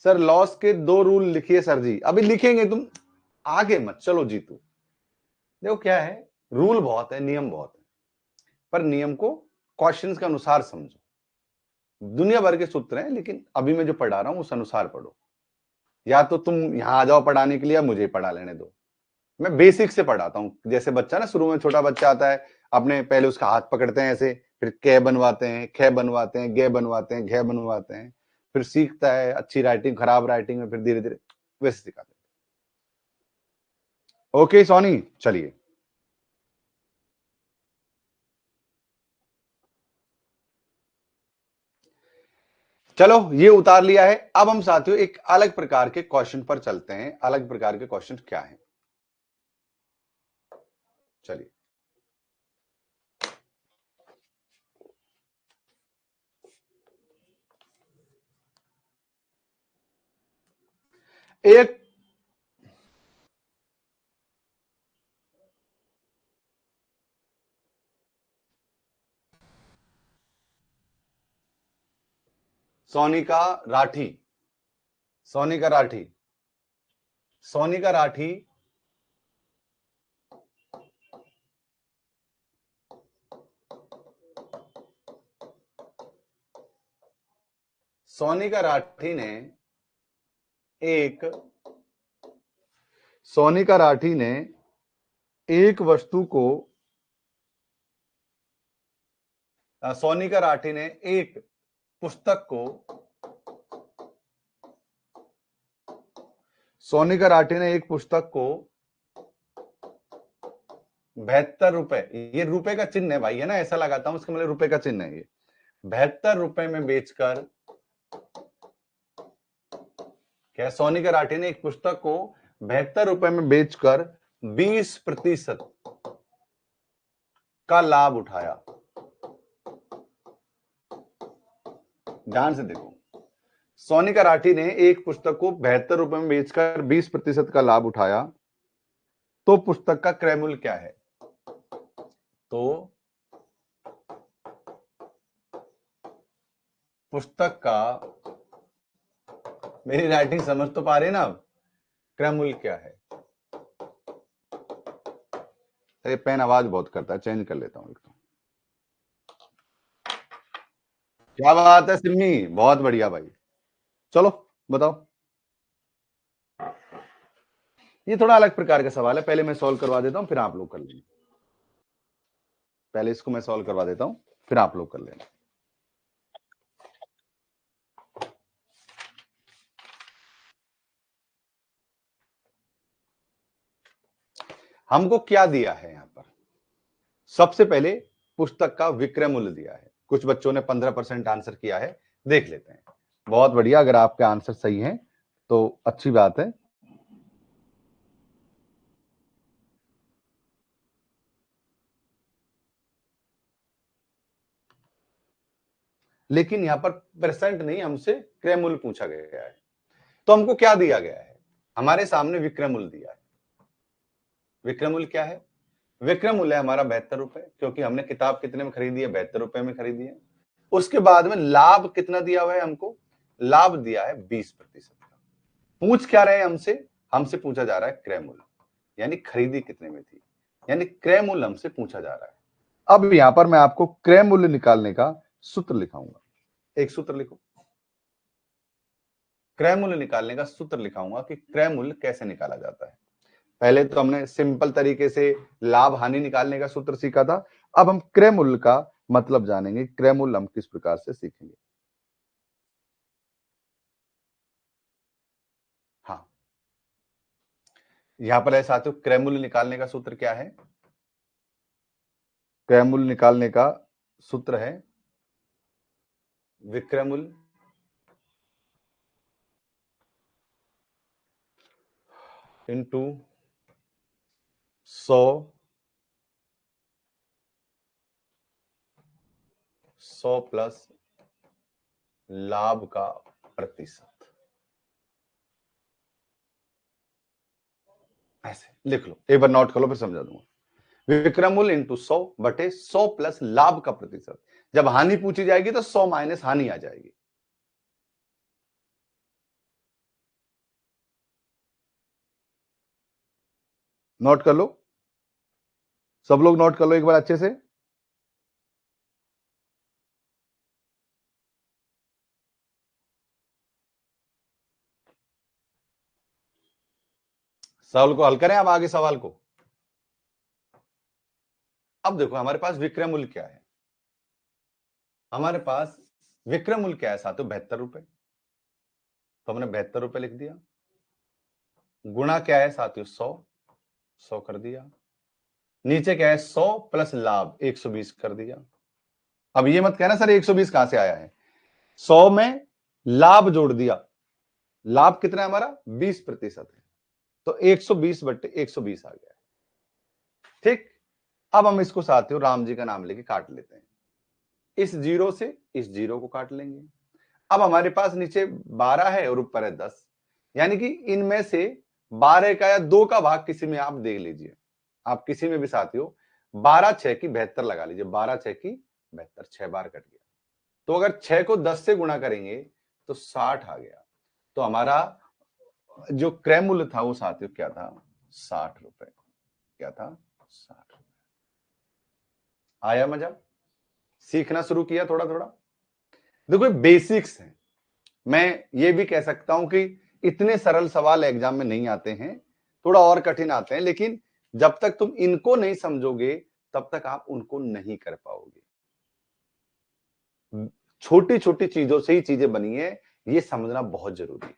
सर लॉस के 2 रूल लिखिए सर जी। अभी लिखेंगे, तुम आगे मत चलो जीतू। देखो क्या है, रूल बहुत है, नियम बहुत है, पर नियम को क्वेश्चंस के अनुसार समझो। दुनिया भर के सूत्र हैं, लेकिन अभी मैं जो पढ़ा रहा हूं उस अनुसार पढ़ो। या तो तुम यहां आ जाओ पढ़ाने के लिए, या मुझे पढ़ा लेने दो। मैं बेसिक से पढ़ाता हूं। जैसे बच्चा ना, शुरू में छोटा बच्चा आता है, अपने पहले उसका हाथ पकड़ते हैं ऐसे, फिर कै बनवाते हैं, खे बनवाते हैं, गे बनवाते हैं, घे बनवाते हैं, फिर सीखता है अच्छी राइटिंग, खराब राइटिंग में, फिर धीरे धीरे वैसे सिखाते हैं। ओके सोनी, चलिए। चलो ये उतार लिया है। अब हम साथियों एक अलग प्रकार के क्वेश्चन पर चलते हैं। अलग प्रकार के क्वेश्चन क्या है, चलिए। एक सोनिका राठी, सोनिका राठी, सोनिका राठी सोनिका राठी ने एक सोनिका राठी ने एक वस्तु को सोनिका राठी ने एक पुस्तक को सोनिका राठी ने एक पुस्तक को 72 रुपए, ये रुपए का चिन्ह है भाई, है ना, ऐसा लगाता हूं, इसका मतलब रुपए का चिन्ह है ये, 72 रुपए में बेचकर, क्या सोनिका राठी ने एक पुस्तक को 72 रुपए में बेचकर 20% का लाभ उठाया। ध्यान से देखो, सोनिका राठी ने एक पुस्तक को 72 रुपए में बेचकर 20% का लाभ उठाया, तो पुस्तक का क्रय मूल्य क्या है? तो पुस्तक का, मेरी राइटिंग समझ तो पा रहे ना अब, क्रय मूल्य क्या है? अरे पेन आवाज बहुत करता है, चेंज कर लेता हूं। क्या बात है सिम्मी, बहुत बढ़िया भाई। चलो बताओ। ये थोड़ा अलग प्रकार का सवाल है, पहले मैं सॉल्व करवा देता हूं, फिर आप लोग कर लेंगे। पहले इसको मैं सॉल्व करवा देता हूं, फिर आप लोग कर लेना। हमको क्या दिया है यहां पर? सबसे पहले पुस्तक का विक्रय मूल्य दिया है। कुछ बच्चों ने 15% आंसर किया है, देख लेते हैं। बहुत बढ़िया, अगर आपके आंसर सही हैं तो अच्छी बात है। लेकिन यहां पर परसेंट नहीं, हमसे क्रय मूल्य पूछा गया है। तो हमको क्या दिया गया है? हमारे सामने विक्रय मूल्य दिया है। विक्रय मूल्य क्या है? विक्रय मूल्य हमारा 72 रुपए, क्योंकि हमने किताब कितने में खरीदी है? 72 रुपए में खरीदी है। उसके बाद में लाभ कितना दिया हुआ है हमको? लाभ दिया है 20% का। पूछ क्या रहे हैं हमसे? हमसे पूछा जा रहा है क्रय मूल्य, यानी खरीदी कितने में थी, यानी क्रय मूल्य हमसे पूछा जा रहा है। अब यहां पर मैं आपको क्रय मूल्य निकालने का सूत्र लिखाऊंगा। एक सूत्र लिखो, क्रय मूल्य निकालने का सूत्र लिखाऊंगा कि क्रय मूल्य कैसे निकाला जाता है। पहले तो हमने सिंपल तरीके से लाभ हानि निकालने का सूत्र सीखा था। अब हम क्रय मूल्य का मतलब जानेंगे। क्रय मूल्य हम किस प्रकार से सीखेंगे। हाँ, यहां पर ऐसा तो क्रय मूल्य निकालने का सूत्र क्या है? क्रय मूल्य निकालने का सूत्र है विक्रय मूल्य इंटू 100 प्लस लाभ का प्रतिशत। ऐसे लिख लो, एक बार नोट कर लो, फिर समझा दूंगा। विक्रय मूल्य इंटू 100 बटे 100 प्लस लाभ का प्रतिशत। जब हानि पूछी जाएगी तो 100 माइनस हानि आ जाएगी। नोट कर लो, सब लोग नोट कर लो एक बार अच्छे से। सवाल को हल करें अब आगे सवाल को। अब देखो हमारे पास विक्रय मूल्य क्या है। हमारे पास विक्रय मूल्य क्या है साथियों? 72 रुपए। तो हमने 72 रुपए लिख दिया। गुणा क्या है साथियों? 100 कर दिया। नीचे क्या है? 100 प्लस लाभ 120 कर दिया। अब ये मत कहना सर 120 कहां से आया है? 100 में लाभ जोड़ दिया। लाभ कितना है हमारा? 20% है। तो 120 बट्टे 120 आ गया। ठीक, अब हम इसको साथियों राम जी का नाम लेके काट लेते हैं। इस जीरो से इस जीरो को काट लेंगे। अब हमारे पास नीचे 12 है और ऊपर है 10, यानी कि इनमें से 12 का या 2 का भाग किसी में आप देख लीजिए। आप किसी में भी साथियों 12 6 की 72 लगा लीजिए। 12 6 की 72, 6 बार कट गया। तो अगर 6 को 10 से गुणा करेंगे तो 60 आ गया। तो हमारा जो क्रय मूल्य था वो साथियों क्या था? 60 रुपए। क्या था? 60। आया मजा? सीखना शुरू किया थोड़ा थोड़ा। देखो बेसिक्स है। मैं ये भी कह सकता हूं कि इतने सरल सवाल एग्जाम में नहीं आते हैं, थोड़ा और कठिन आते हैं, लेकिन जब तक तुम इनको नहीं समझोगे तब तक आप उनको नहीं कर पाओगे। छोटी छोटी चीजों से ही चीजें बनी है, ये समझना बहुत जरूरी है।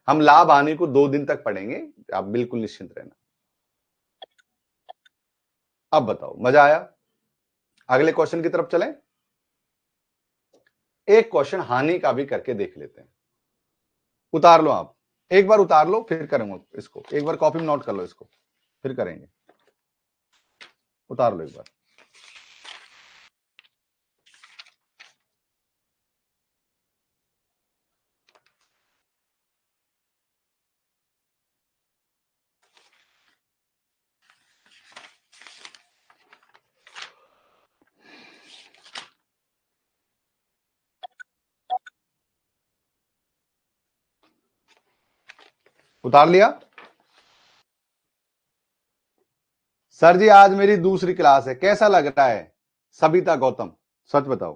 हम लाभ हानि को 2 दिन तक पढ़ेंगे, आप बिल्कुल निश्चिंत रहना। अब बताओ, मजा आया? अगले क्वेश्चन की तरफ चलें। एक क्वेश्चन हानि का भी करके देख लेते हैं। उतार लो आप, एक बार उतार लो, फिर करेंगे इसको। एक बार कॉपी में नोट कर लो इसको, फिर करेंगे। उतार लो एक बार। उतार लिया? सर जी आज मेरी दूसरी क्लास है, कैसा लग रहा है? सबिता गौतम, सच बताओ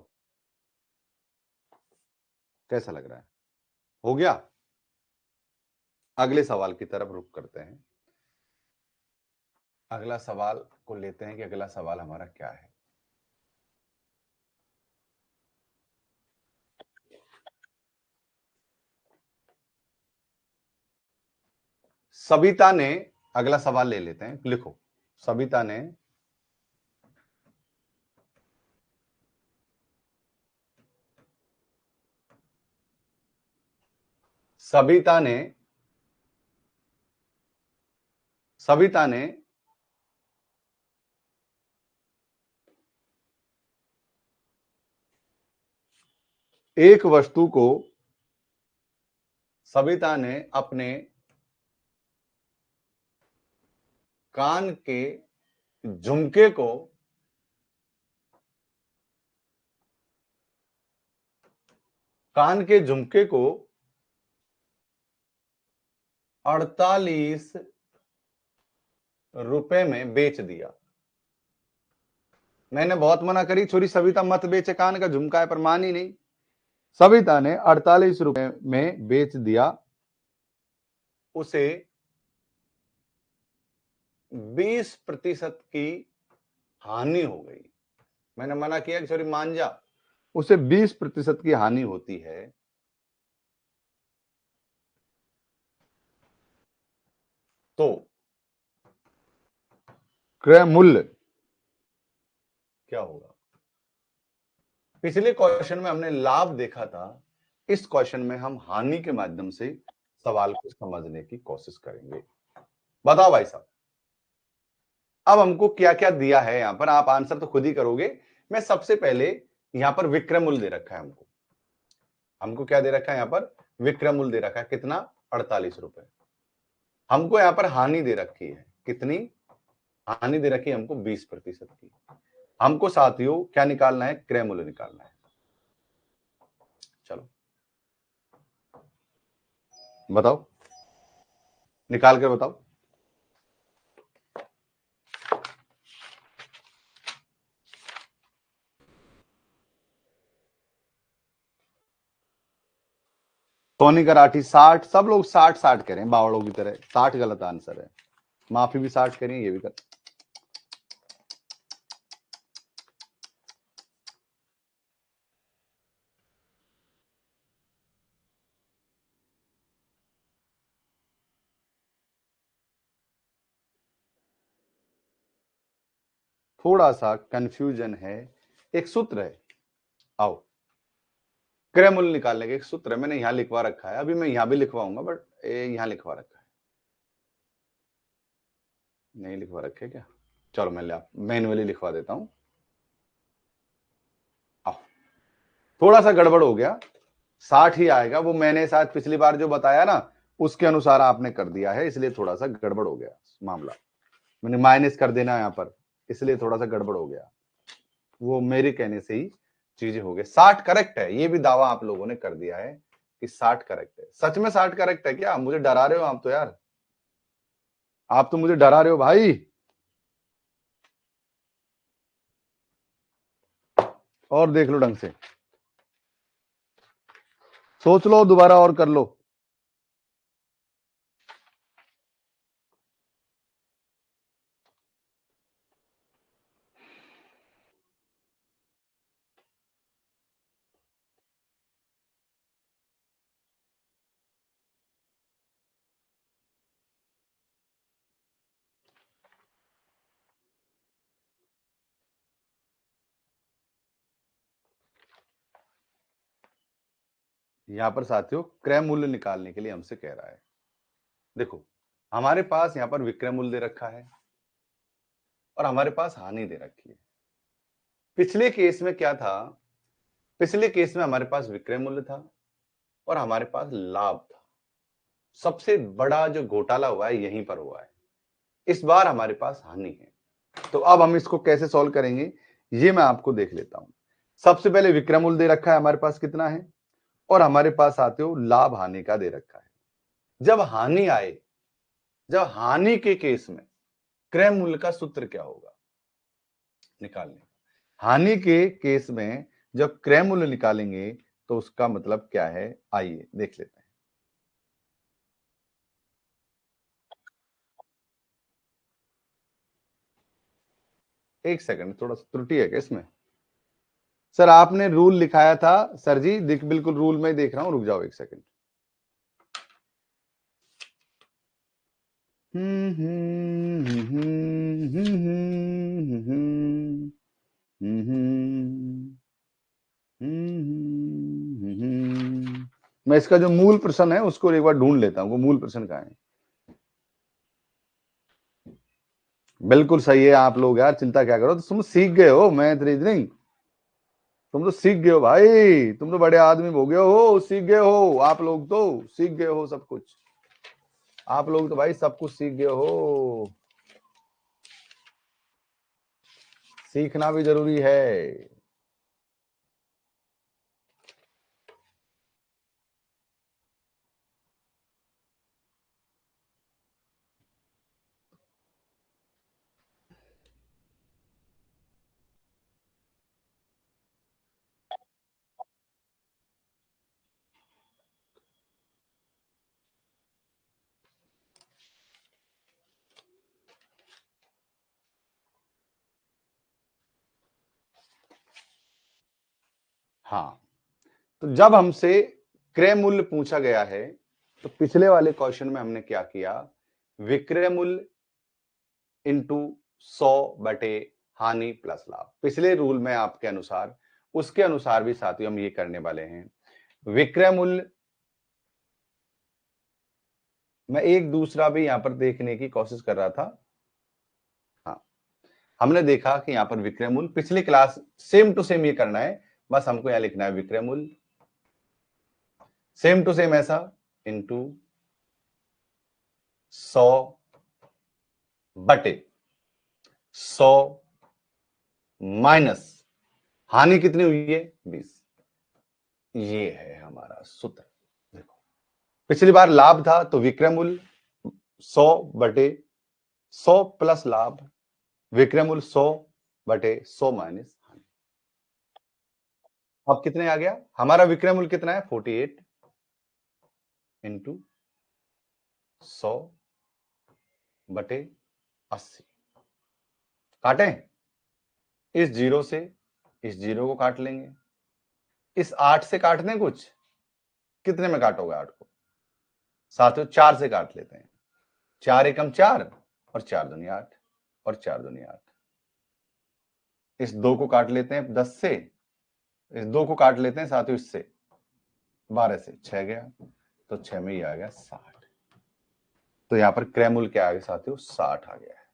कैसा लग रहा है? हो गया? अगले सवाल की तरफ रुख करते हैं। अगला सवाल को लेते हैं कि अगला सवाल हमारा क्या है। सबिता ने, अगला सवाल ले लेते हैं, लिखो। सबिता ने सविता ने एक वस्तु को, सविता ने अपने कान के झुमके को कान के झुमके को 48 रुपए में बेच दिया। मैंने बहुत मना करी, छोरी सविता मत बेचे, कान का झुमका है, पर मानी नहीं। सविता ने 48 रुपए में बेच दिया, उसे 20% की हानि हो गई। मैंने मना किया कि छोरी मान जा, उसे 20% की हानि होती है। तो क्रय मूल्य क्या होगा? पिछले क्वेश्चन में हमने लाभ देखा था, इस क्वेश्चन में हम हानि के माध्यम से सवाल को समझने की कोशिश करेंगे। बताओ भाई साहब, अब हमको क्या क्या दिया है यहां पर, आप आंसर तो खुद ही करोगे। मैं सबसे पहले यहां पर विक्रय मूल्य दे रखा है हमको क्या दे रखा है? यहां पर विक्रय मूल्य दे रखा है, कितना? 48 रुपए। हमको यहां पर हानि दे रखी है, कितनी हानि दे रखी है? हमको 20% की। हमको साथियों क्या निकालना है? क्रय मूल्य निकालना है। चलो बताओ, निकाल कर बताओ। सोनी कराठी 60, सब लोग 60 करें बावड़ों की तरह। 60 गलत आंसर है, माफी भी 60 करें, ये भी कर। थोड़ा सा कंफ्यूजन है, एक सूत्र है, आओ। क्रय मूल्य निकालने का एक सूत्र है, मैंने यहां लिखवा रखा है, अभी मैं यहां भी लिखवाऊंगा, बट यहां लिखवा रखा है। नहीं लिखवा रखे क्या? चलो मैं मैन्युअली लिखवा देता हूं। आओ, थोड़ा सा गड़बड़ हो गया, 60 ही आएगा। वो मैंने शायद पिछली बार जो बताया ना, उसके अनुसार आपने कर दिया है, इसलिए थोड़ा सा गड़बड़ हो गया मामला। मैंने माइनस कर देना यहां पर, इसलिए थोड़ा सा गड़बड़ हो गया। वो मेरे कहने से ही चीजें हो गई। 60 करेक्ट है, ये भी दावा आप लोगों ने कर दिया है कि 60 करेक्ट है। सच में 60 करेक्ट है क्या? मुझे डरा रहे हो आप तो यार, आप तो मुझे डरा रहे हो भाई। और देख लो ढंग से, सोच लो, दोबारा और कर लो। यहां पर साथियों क्रय मूल्य निकालने के लिए हमसे कह रहा है, देखो हमारे पास यहां पर विक्रय मूल्य दे रखा है और हमारे पास हानि दे रखी है। पिछले केस में क्या था? पिछले केस में हमारे पास विक्रय मूल्य था और हमारे पास लाभ था। सबसे बड़ा जो घोटाला हुआ है यहीं पर हुआ है। इस बार हमारे पास हानि है, तो अब हम इसको कैसे सॉल्व करेंगे ये मैं आपको देख लेता हूं। सबसे पहले विक्रय मूल्य दे रखा है हमारे पास कितना है, और हमारे पास आते हो लाभ हानि का दे रखा है। जब हानि आए, जब हानि के केस में क्रय मूल्य का सूत्र क्या होगा निकालने? हानि के केस में जब क्रय मूल्य निकालेंगे तो उसका मतलब क्या है, आइए देख लेते हैं। एक सेकंड, थोड़ा सा त्रुटि है क्या इसमें? सर आपने रूल लिखाया था सर जी, देख बिल्कुल रूल में देख रहा हूं, रुक जाओ एक सेकंड। मैं इसका जो मूल प्रश्न है उसको एक बार ढूंढ लेता हूं, वो मूल प्रश्न कहाँ है। बिल्कुल सही है आप लोग यार, चिंता क्या करो, तो तुम सीख गए हो मैथ रीजनिंग, तुम तो सीख गए हो भाई, तुम तो बड़े आदमी हो गए हो, सीख गए हो आप लोग, तो सीख गए हो सब कुछ, आप लोग तो भाई सब कुछ सीख गए हो, सीखना भी जरूरी है। हाँ, तो जब हमसे क्रय मूल्य पूछा गया है, तो पिछले वाले क्वेश्चन में हमने क्या किया, विक्रय मूल्य इंटू 100 बटे हानि प्लस लाभ, पिछले रूल में आपके अनुसार, उसके अनुसार भी साथियों हम ये करने वाले हैं। विक्रय मूल्य, मैं एक दूसरा भी यहां पर देखने की कोशिश कर रहा था। हाँ, हमने देखा कि यहां पर विक्रय मूल्य, पिछली क्लास सेम टू सेम ये करना है, बस हमको यहां लिखना है विक्रय मूल्य सेम टू सेम ऐसा इंटू 100 बटे 100 माइनस हानि कितनी हुई है 20, ये है हमारा सूत्र। देखो पिछली बार लाभ था तो विक्रय मूल्य 100 बटे 100 प्लस लाभ, विक्रय मूल्य 100 बटे 100 माइनस हानि। अब कितने आ गया, हमारा विक्रय मूल्य कितना है 48 इंटू 100 बटे 80, काटें, इस जीरो से इस जीरो को काट लेंगे, इस 8 से काट दें कुछ, कितने में काटोगे 8 को साथियों, 4 से काट लेते हैं, 4 एकम 4 और 4 दूनी 8 और 4 दूनी 8, इस 2 को काट लेते हैं 10 से, इस 2 को काट लेते हैं साथियों इससे 12 से, 6 गया, तो 6 में ही आ गया 60, तो यहां पर क्रय मूल्य क्या आ गया साथियों 60 आ गया है,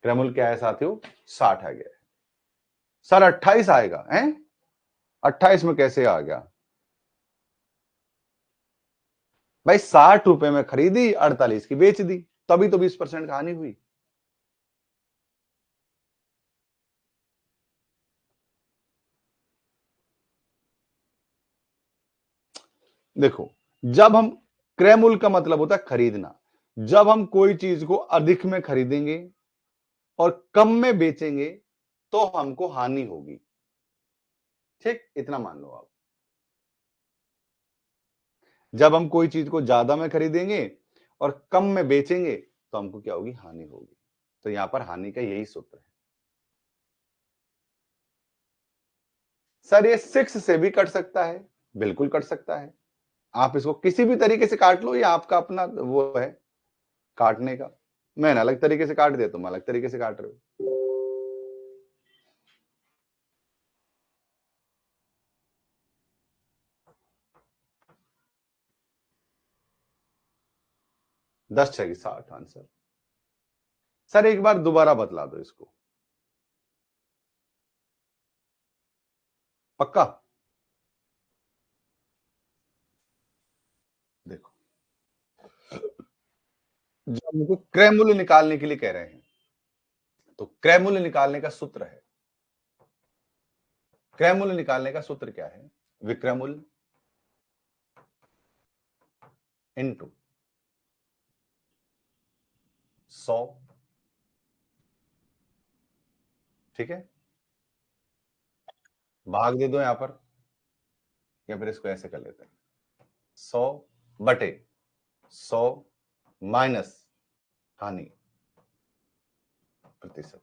क्रय मूल्य क्या है साथियों 60 आ गया है। सर 28 आएगा हैं, 28 में कैसे आ गया भाई, 60 रुपए में खरीदी 48 की बेच दी, तभी तो 20% का हानि हुई। देखो जब हम, क्रय मूल्य का मतलब होता है खरीदना, जब हम कोई चीज को अधिक में खरीदेंगे और कम में बेचेंगे तो हमको हानि होगी, ठीक, इतना मान लो आप। जब हम कोई चीज को ज्यादा में खरीदेंगे और कम में बेचेंगे तो हमको क्या होगी, हानि होगी, तो यहां पर हानि का यही सूत्र है। सर ये 6 से भी कट सकता है, बिल्कुल कट सकता है, आप इसको किसी भी तरीके से काट लो, ये आपका अपना वो है काटने का, मैंने अलग तरीके से काट दिया, तुम अलग तरीके से काट रहे हो। 10 6 60 आंसर। सर एक बार दोबारा बतला दो इसको, पक्का। देखो जब हमको क्रय मूल्य निकालने के लिए कह रहे हैं, तो क्रय मूल्य निकालने का सूत्र है, क्रय मूल्य निकालने का सूत्र क्या है, विक्रय मूल्य इंटू 100, ठीक है, भाग दे दो यहां पर, या फिर इसको ऐसे कर लेते हैं 100 बटे 100 माइनस हानि प्रतिशत।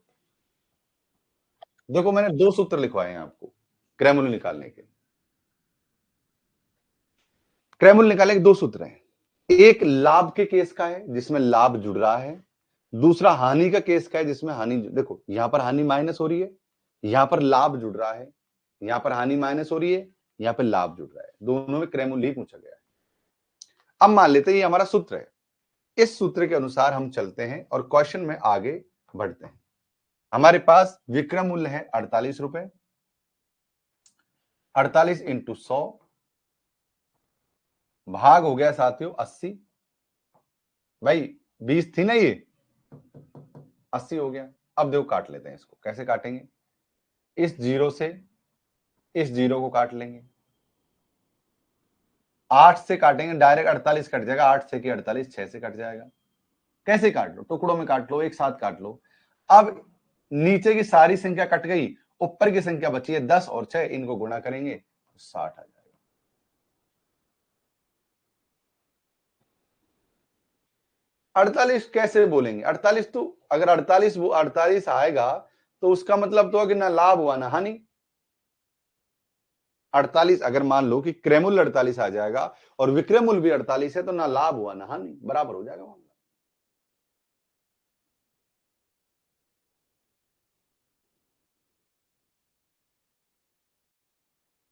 देखो मैंने 2 सूत्र लिखवाए हैं आपको क्रय मूल्य निकालने के, क्रय मूल्य निकालने के 2 सूत्र हैं, एक लाभ के केस का है जिसमें लाभ जुड़ रहा है, दूसरा हानि का केस का है जिसमें हानि, देखो यहां पर हानि माइनस हो रही है, यहां पर लाभ जुड़ रहा है, यहां पर हानि माइनस हो रही है, यहाँ पे लाभ जुड़ रहा है, दोनों में क्रय मूल्य ही पूछा गया है। अब मान लेते हैं ये हमारा सूत्र है, इस सूत्र के अनुसार हम चलते हैं और क्वेश्चन में आगे बढ़ते हैं। हमारे पास विक्रय मूल्य है 48 रुपए, 48 इंटू 100 भाग हो गया साथियों 80। भाई 20 थी ना ये, 80 हो गया। अब देखो काट लेते हैं इसको, कैसे काटेंगे, इस जीरो से इस जीरो को काट लेंगे, 8 से काटेंगे डायरेक्ट, 48 कट जाएगा, 8 से की 48, 6 से कट जाएगा। कैसे काट लो, टुकड़ों में काट लो, एक साथ काट लो। अब नीचे की सारी संख्या कट गई, ऊपर की संख्या बची है 10 और 6, इनको गुणा करेंगे तो 60 आ जाएगा। 48 कैसे बोलेंगे, 48 तो अगर 48 आएगा तो उसका मतलब तो है कि ना लाभ हुआ ना हानि। 48 अगर मान लो कि क्रय मूल्य 48 आ जाएगा और विक्रय मूल्य भी 48 है तो ना लाभ हुआ ना हानि, बराबर हो जाएगा मामला।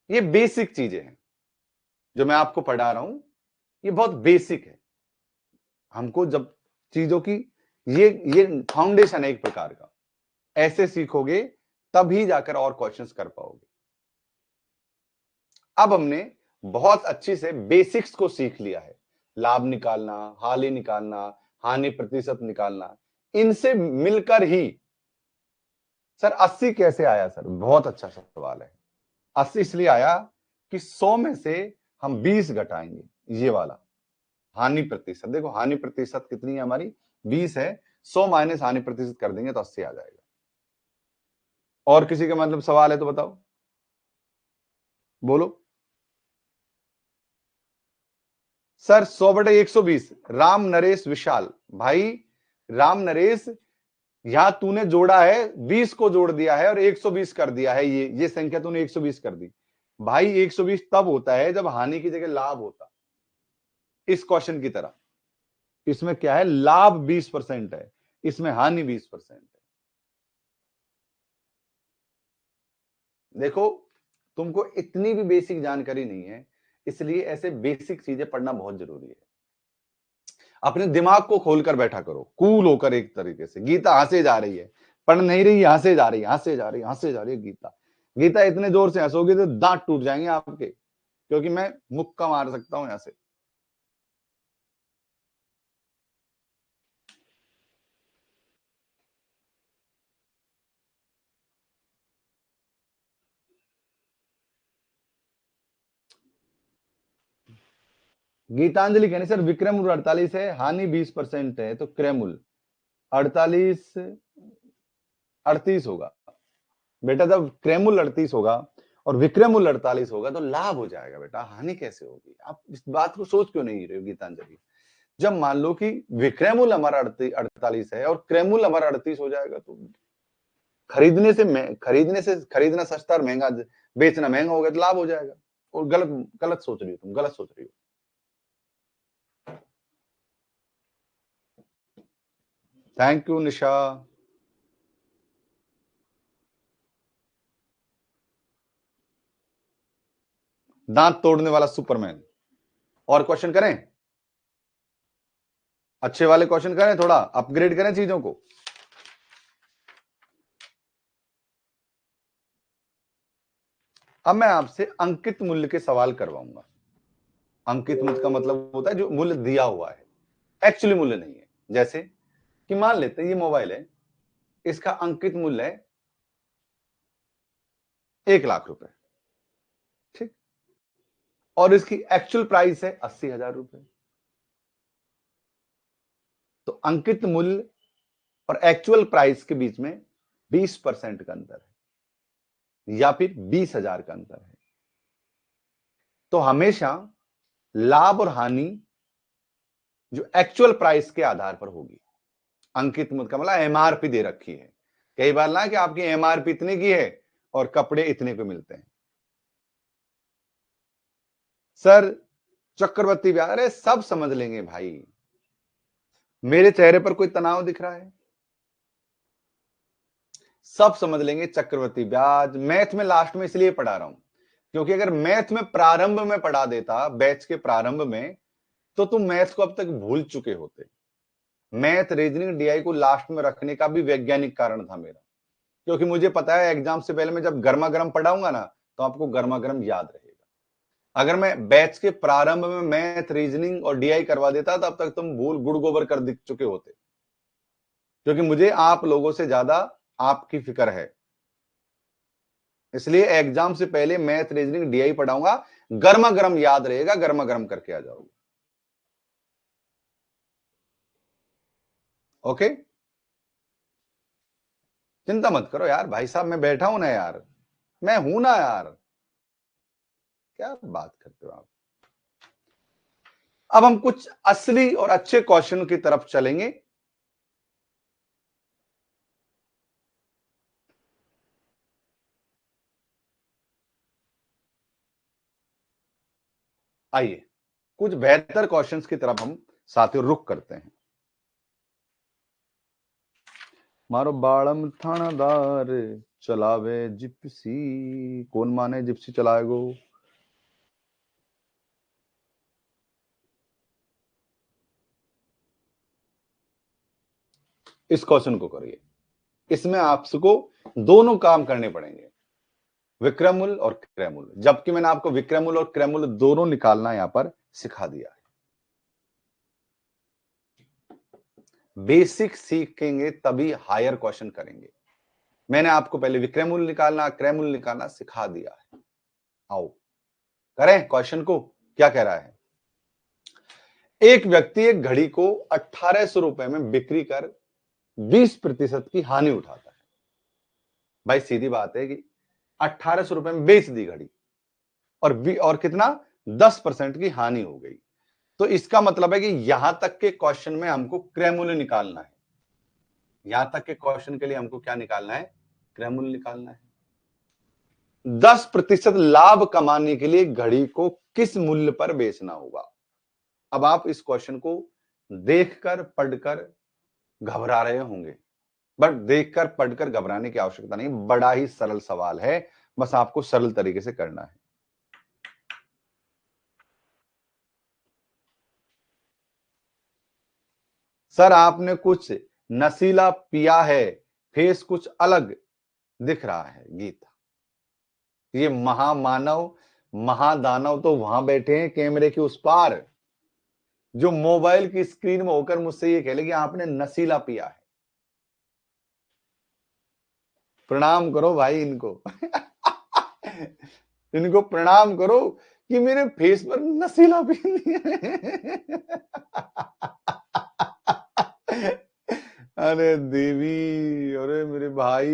ये बेसिक चीजें हैं जो मैं आपको पढ़ा रहा हूं, ये बहुत बेसिक है। हमको जब चीजों की ये फाउंडेशन है एक प्रकार का, ऐसे सीखोगे तभी जाकर और क्वेश्चंस कर पाओगे। अब हमने बहुत अच्छी से बेसिक्स को सीख लिया है, लाभ निकालना, हानि निकालना, हानि प्रतिशत निकालना, इनसे मिलकर ही सर 80 कैसे आया, सर बहुत अच्छा सवाल है। 80 इसलिए आया कि 100 में से हम 20 घटाएंगे, ये वाला हानि प्रतिशत। देखो हानि प्रतिशत कितनी है हमारी, 20 है, 100 माइनस हानि प्रतिशत कर देंगे तो 80 आ जाएगा। और किसी का मतलब सवाल है तो बताओ, बोलो। सर 100/120, राम नरेश विशाल। भाई राम नरेश, यहां तूने जोड़ा है, 20 को जोड़ दिया है और 120 कर दिया है, ये संख्या तूने 120 कर दी। भाई 120 तब होता है जब हानि की जगह लाभ होता, इस क्वेश्चन की तरह। इसमें क्या है, लाभ 20% है, इसमें हानि 20% है। देखो तुमको इतनी भी बेसिक जानकारी नहीं है, इसलिए ऐसे बेसिक चीजें पढ़ना बहुत जरूरी है। अपने दिमाग को खोलकर बैठा करो, कूल होकर, एक तरीके से। गीता हंसे जा रही है, पढ़ नहीं रही, हंसे जा रही है, हंसे जा रही है, हंसे जा रही है गीता। गीता इतने जोर से हंसोगे तो दांत टूट जाएंगे आपके, क्योंकि मैं मुक्का मार सकता हूं यहां से। गीतांजलि कहने सर विक्रय मूल्य 48 है, हानि 20% है, तो क्रय मूल्य 48 38 होगा। बेटा जब क्रय मूल्य 38 होगा और विक्रय मूल्य 48 होगा तो लाभ हो जाएगा बेटा, हानि कैसे होगी? आप इस बात को सोच क्यों नहीं रहे हो गीतांजलि? जब मान लो कि विक्रय मूल्य हमारा 48 है और क्रय मूल्य हमारा 38 हो जाएगा तो खरीदना सस्ता और महंगा, बेचना महंगा हो गया तो लाभ हो जाएगा। और गलत गलत सोच रही हो तुम, गलत सोच रही हो। थैंक यू निशा। दांत तोड़ने वाला सुपरमैन। और क्वेश्चन करें, अच्छे वाले क्वेश्चन करें, थोड़ा अपग्रेड करें चीजों को। अब मैं आपसे अंकित मूल्य के सवाल करवाऊंगा। अंकित मूल्य का मतलब होता है जो मूल्य दिया हुआ है, एक्चुअली मूल्य नहीं है। जैसे कि मान लेते हैं ये मोबाइल है, इसका अंकित मूल्य है 1,00,000 रुपए, ठीक, और इसकी एक्चुअल प्राइस है 80,000 रुपए। तो अंकित मूल्य और एक्चुअल प्राइस के बीच में 20% का अंतर है या फिर 20,000 का अंतर है। तो हमेशा लाभ और हानि जो एक्चुअल प्राइस के आधार पर होगी। अंकित मूल्य का मतलब एमआरपी दे रखी है। कई बार ना कि आपकी एमआरपी इतने की है और कपड़े इतने को मिलते हैं। सर चक्रवर्ती ब्याज, अरे सब समझ लेंगे भाई। मेरे चेहरे पर कोई तनाव दिख रहा है? सब समझ लेंगे। चक्रवर्ती ब्याज मैथ में लास्ट में इसलिए पढ़ा रहा हूं, क्योंकि अगर मैथ में प्रारंभ में पढ़ा देता, बैच के प्रारंभ में, तो तुम मैथ को अब तक भूल चुके होते। मैथ, रीजनिंग, डीआई को लास्ट में रखने का भी वैज्ञानिक कारण था मेरा, क्योंकि मुझे पता है एग्जाम से पहले मैं जब गर्मा गर्म पढ़ाऊंगा ना, तो आपको गर्मा गर्म याद रहेगा। अगर मैं बैच के प्रारंभ में मैथ, रीजनिंग और डीआई करवा देता, तब तक तुम भूल गुड़ गोबर कर दिख चुके होते, क्योंकि मुझे आप लोगों से ज्यादा आपकी फिक्र है। इसलिए एग्जाम से पहले मैथ, रीजनिंग, डीआई पढ़ाऊंगा, गर्मा गर्म याद रहेगा, गर्मा गर्म करके आ जाओगे। ओके, चिंता मत करो यार, भाई साहब मैं बैठा हूं ना यार, मैं हूं ना यार, क्या बात करते हो आप। अब हम कुछ असली और अच्छे क्वेश्चन की तरफ चलेंगे। आइए कुछ बेहतर क्वेश्चंस की तरफ हम साथियों रुख करते हैं। मारो बाड़म थानादार चलावे जिप्सी, कौन माने जिप्सी चलाएगो। इस क्वेश्चन को करिए, इसमें आपको दोनों काम करने पड़ेंगे, विक्रमूल और क्रयमूल, जबकि मैंने आपको विक्रमूल और क्रयमूल दोनों निकालना यहां पर सिखा दिया है। बेसिक सीखेंगे तभी हायर क्वेश्चन करेंगे। मैंने आपको पहले विक्रमूल निकालना, क्रयमूल निकालना सिखा दिया है। आओ करें क्वेश्चन को, क्या कह रहा है। एक व्यक्ति एक घड़ी को 1800 रुपए में बिक्री कर 20% की हानि उठाता है। भाई सीधी बात है कि 1800 रुपए में बेच दी घड़ी, और कितना, 10% की हानि हो गई। तो इसका मतलब है कि यहां तक के क्वेश्चन में हमको क्रयमूल्य निकालना है। यहां तक के क्वेश्चन के लिए हमको क्या निकालना है, क्रयमूल्य निकालना है। 10% लाभ कमाने के लिए घड़ी को किस मूल्य पर बेचना होगा। अब आप इस क्वेश्चन को देखकर पढ़कर घबरा रहे होंगे, बट देखकर पढ़कर घबराने की आवश्यकता नहीं, बड़ा ही सरल सवाल है, बस आपको सरल तरीके से करना है। सर आपने कुछ नशीला पिया है, फेस कुछ अलग दिख रहा है। गीता, ये महामानव महादानव तो वहां बैठे हैं कैमरे के उस पार, जो मोबाइल की स्क्रीन में होकर मुझसे ये कह ले कि आपने नशीला पिया है। प्रणाम करो भाई इनको इनको प्रणाम करो कि मेरे फेस पर नशीला पी दिया अरे देवी, अरे मेरे भाई,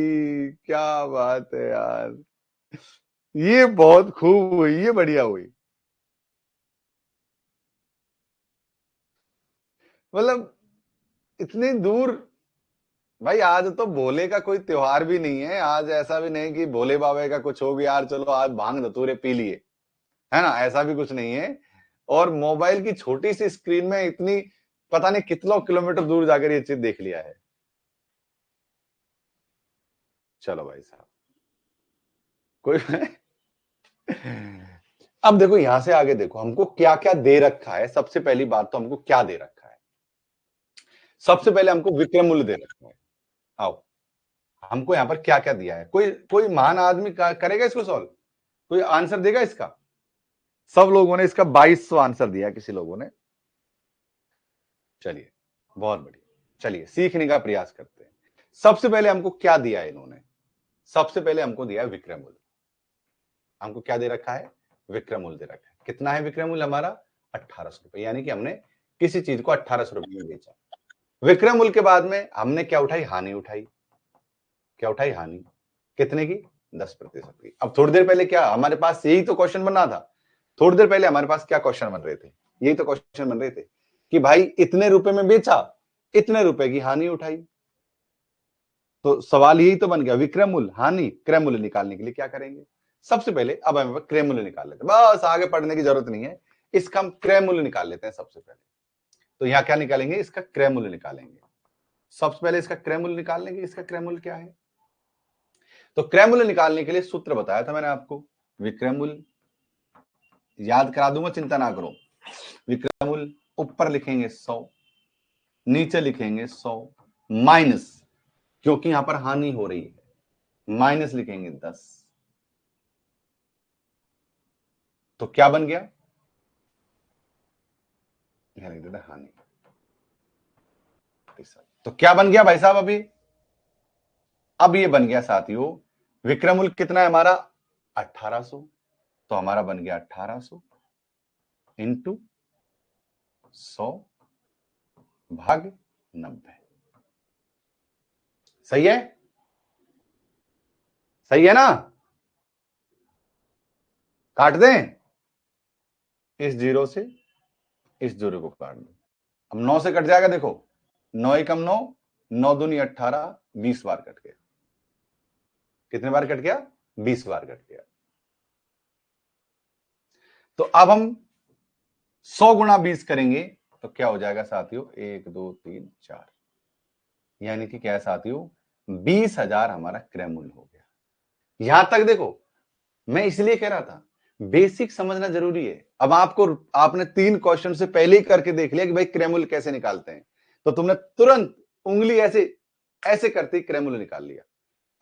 क्या बात है यार, ये बहुत खूब हुई, ये बढ़िया हुई। मतलब इतनी दूर, भाई आज तो भोले का कोई त्योहार भी नहीं है, आज ऐसा भी नहीं कि भोले बाबा का कुछ हो गया यार चलो आज भांग धतूरे पी लिए, है ना, ऐसा भी कुछ नहीं है। और मोबाइल की छोटी सी स्क्रीन में इतनी, पता नहीं कितनों किलोमीटर दूर जाकर ये चीज देख लिया है। चलो भाई साहब, कोई अब देखो यहां से आगे देखो हमको क्या क्या दे रखा है। सबसे पहली बात तो हमको क्या दे रखा है, सबसे पहले हमको विक्रय मूल्य दे रखा है। आओ, हमको यहां पर क्या क्या दिया है, कोई कोई महान आदमी करेगा इसको सॉल्व, कोई आंसर देगा इसका। सब लोगों ने इसका 2200 आंसर दिया किसी लोगों ने। चलिए बहुत बढ़िया, चलिए सीखने का प्रयास करते हैं। सबसे पहले हमको क्या दिया है इन्होंने, सबसे पहले हमको दिया है विक्रय मूल्य। हमको क्या दे रखा है, विक्रय मूल्य दे रखा है। कितना है विक्रय मूल्य हमारा, 1800 रुपए, यानी कि हमने किसी चीज को 1800 रुपए में बेचा। विक्रय मूल्य के बाद में हमने क्या उठाई, हानि उठाई। क्या उठाई, हानि, कितने की, 10% की। अब थोड़ी देर पहले क्या हमारे पास यही तो क्वेश्चन बना था, थोड़ी देर पहले हमारे पास क्या क्वेश्चन बन रहे थे, यही तो क्वेश्चन बन रहे थे कि भाई इतने रुपए में बेचा, इतने रुपए की हानि उठाई। तो सवाल यही तो बन गया, विक्रय मूल्य हानि क्रय मूल्य निकालने के लिए क्या करेंगे। सबसे पहले अब हम क्रय मूल्य निकाल लेते हैं, बस आगे पढ़ने की जरूरत नहीं है, इसका हम क्रय मूल्य निकाल लेते हैं सबसे पहले। तो यहां क्या निकालेंगे, इसका क्रय मूल्य निकालेंगे। सबसे पहले इसका क्रय मूल्य निकाल लेंगे। इसका क्रय मूल्य क्या है, तो क्रय मूल्य निकालने के लिए सूत्र बताया था मैंने आपको, विक्रय मूल्य याद करा दूंगा, चिंता ना करो। विक्रय मूल्य ऊपर लिखेंगे 100, नीचे लिखेंगे 100 माइनस, क्योंकि यहां पर हानि हो रही है, माइनस लिखेंगे 10। तो क्या बन गया, लिख देते हानि। तो क्या बन गया भाई साहब अभी, अब ये बन गया साथियों, विक्रय मूल्य कितना है हमारा 1800, तो हमारा बन गया 1800 इंटू 100 भाग 90। सही है, सही है ना, काट दें, इस जीरो से इस जीरो को काट दो, अब 9 से कट जाएगा, देखो 9 एकम 9, 9 दूनी 18, 20 बार कट गया। कितने बार कट गया, 20 बार कट गया। तो अब हम 100 गुणा 20 करेंगे तो क्या हो जाएगा साथियों, 1 2 3 4, यानी कि क्या है साथियों, 20,000 हमारा क्रय मूल्य हो गया। यहां तक देखो, मैं इसलिए कह रहा था बेसिक समझना जरूरी है। अब आपने 3 क्वेश्चन से पहले ही करके देख लिया कि भाई क्रय मूल्य कैसे निकालते हैं, तो तुमने तुरंत उंगली ऐसे ऐसे करते ही क्रय मूल्य निकाल लिया।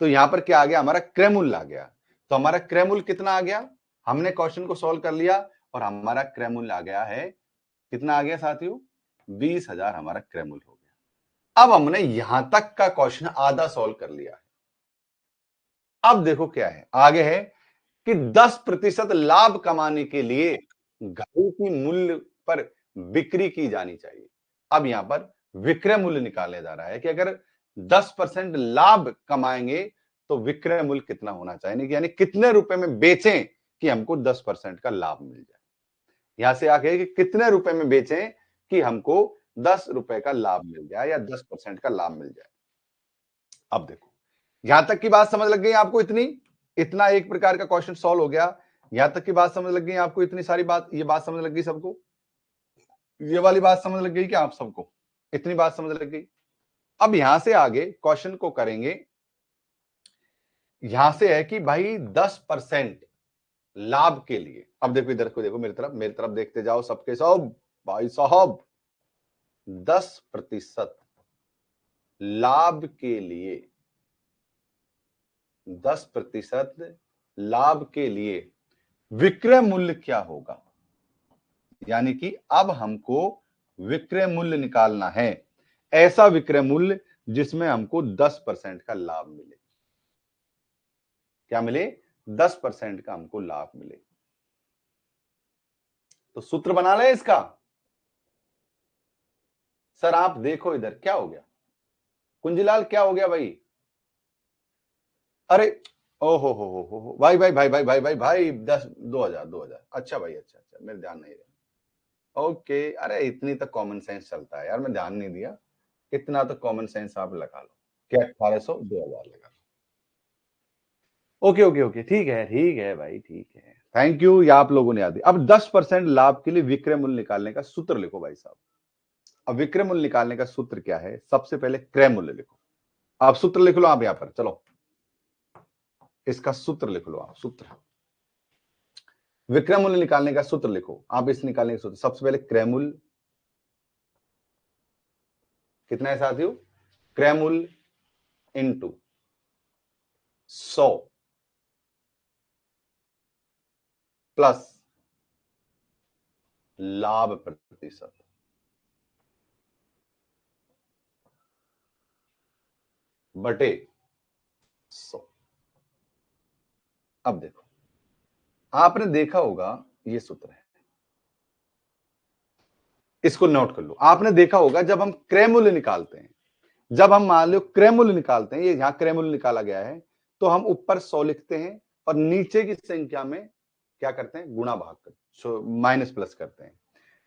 तो यहां पर क्या आ गया, हमारा क्रय मूल्य आ गया। तो हमारा क्रय मूल्य कितना आ गया, हमने क्वेश्चन को सॉल्व कर लिया और हमारा क्रय मूल्य आ गया है, कितना आ गया साथियों, 20,000 हमारा क्रय मूल्य हो गया। अब हमने यहां तक का क्वेश्चन आधा सॉल्व कर लिया है। अब देखो क्या है, आगे है कि 10% लाभ कमाने के लिए घड़ी की मूल्य पर बिक्री की जानी चाहिए। अब यहां पर विक्रय मूल्य निकाला जा रहा है कि अगर 10% लाभ कमाएंगे तो विक्रय मूल्य कितना होना चाहिए, यानी कितने रुपए में बेचें कि हमको 10% का लाभ मिल जाए। यहां से आगे कि कितने रुपए में बेचें कि हमको 10 रुपए का लाभ मिल जाए या 10% का लाभ मिल जाए। अब देखो, यहां तक की बात समझ लग गई आपको, इतना एक प्रकार का क्वेश्चन सॉल्व हो गया। यहां तक की बात समझ लग गई आपको, इतनी सारी बात, ये बात समझ लग गई सबको, ये वाली बात समझ लग गई क्या आप सबको, इतनी बात समझ लग गई। अब यहां से आगे क्वेश्चन को करेंगे, यहां से है कि भाई 10% लाभ के लिए, अब देखो इधर को देखो, मेरी तरफ देखते जाओ सबके सब भाई साहब, 10% लाभ के लिए, 10% लाभ के लिए विक्रय मूल्य क्या होगा, यानी कि अब हमको विक्रय मूल्य निकालना है, ऐसा विक्रय मूल्य जिसमें हमको 10% का लाभ मिले। क्या मिले, 10% का हमको लाभ मिले। तो सूत्र बना ले इसका। सर आप देखो इधर क्या हो गया, कुंजीलाल क्या हो गया भाई, अरे ओ हो भाई भाई भाई भाई भाई भाई भाई 2000 अच्छा भाई, अच्छा अच्छा, मेरे ध्यान नहीं रहा। ओके, अरे इतनी तो कॉमन सेंस चलता है यार, मैं ध्यान नहीं दिया, इतना तो कॉमन सेंस आप लगा लो, क्या 1800 2000 लगा लो। ओके ओके ओके, ठीक है भाई, ठीक है, थैंक यू, ये आप लोगों ने याद दिया। अब 10% लाभ के लिए विक्रय मूल्य निकालने का सूत्र लिखो भाई साहब। अब विक्रय मूल्य निकालने का सूत्र क्या है, सबसे पहले क्रय मूल्य लिखो। आप सूत्र लिख लो, आप यहां पर चलो, इसका सूत्र लिख लो आप, सूत्र विक्रय मूल्य निकालने का सूत्र लिखो आप, इस निकालने का सूत्र सबसे पहले क्रय मूल्य कितना है साथियों, क्रय मूल्य इंटू 100 प्लस लाभ प्रतिशत बटे 100। अब देखो, आपने देखा होगा ये सूत्र है, इसको नोट कर लो। आपने देखा होगा जब हम क्रय मूल्य निकालते हैं, जब हम मान लो क्रय मूल्य निकालते हैं, ये यहां क्रय मूल्य निकाला गया है, तो हम ऊपर 100 लिखते हैं और नीचे की संख्या में क्या करते हैं, गुणा भाग करते, माइनस प्लस करते हैं।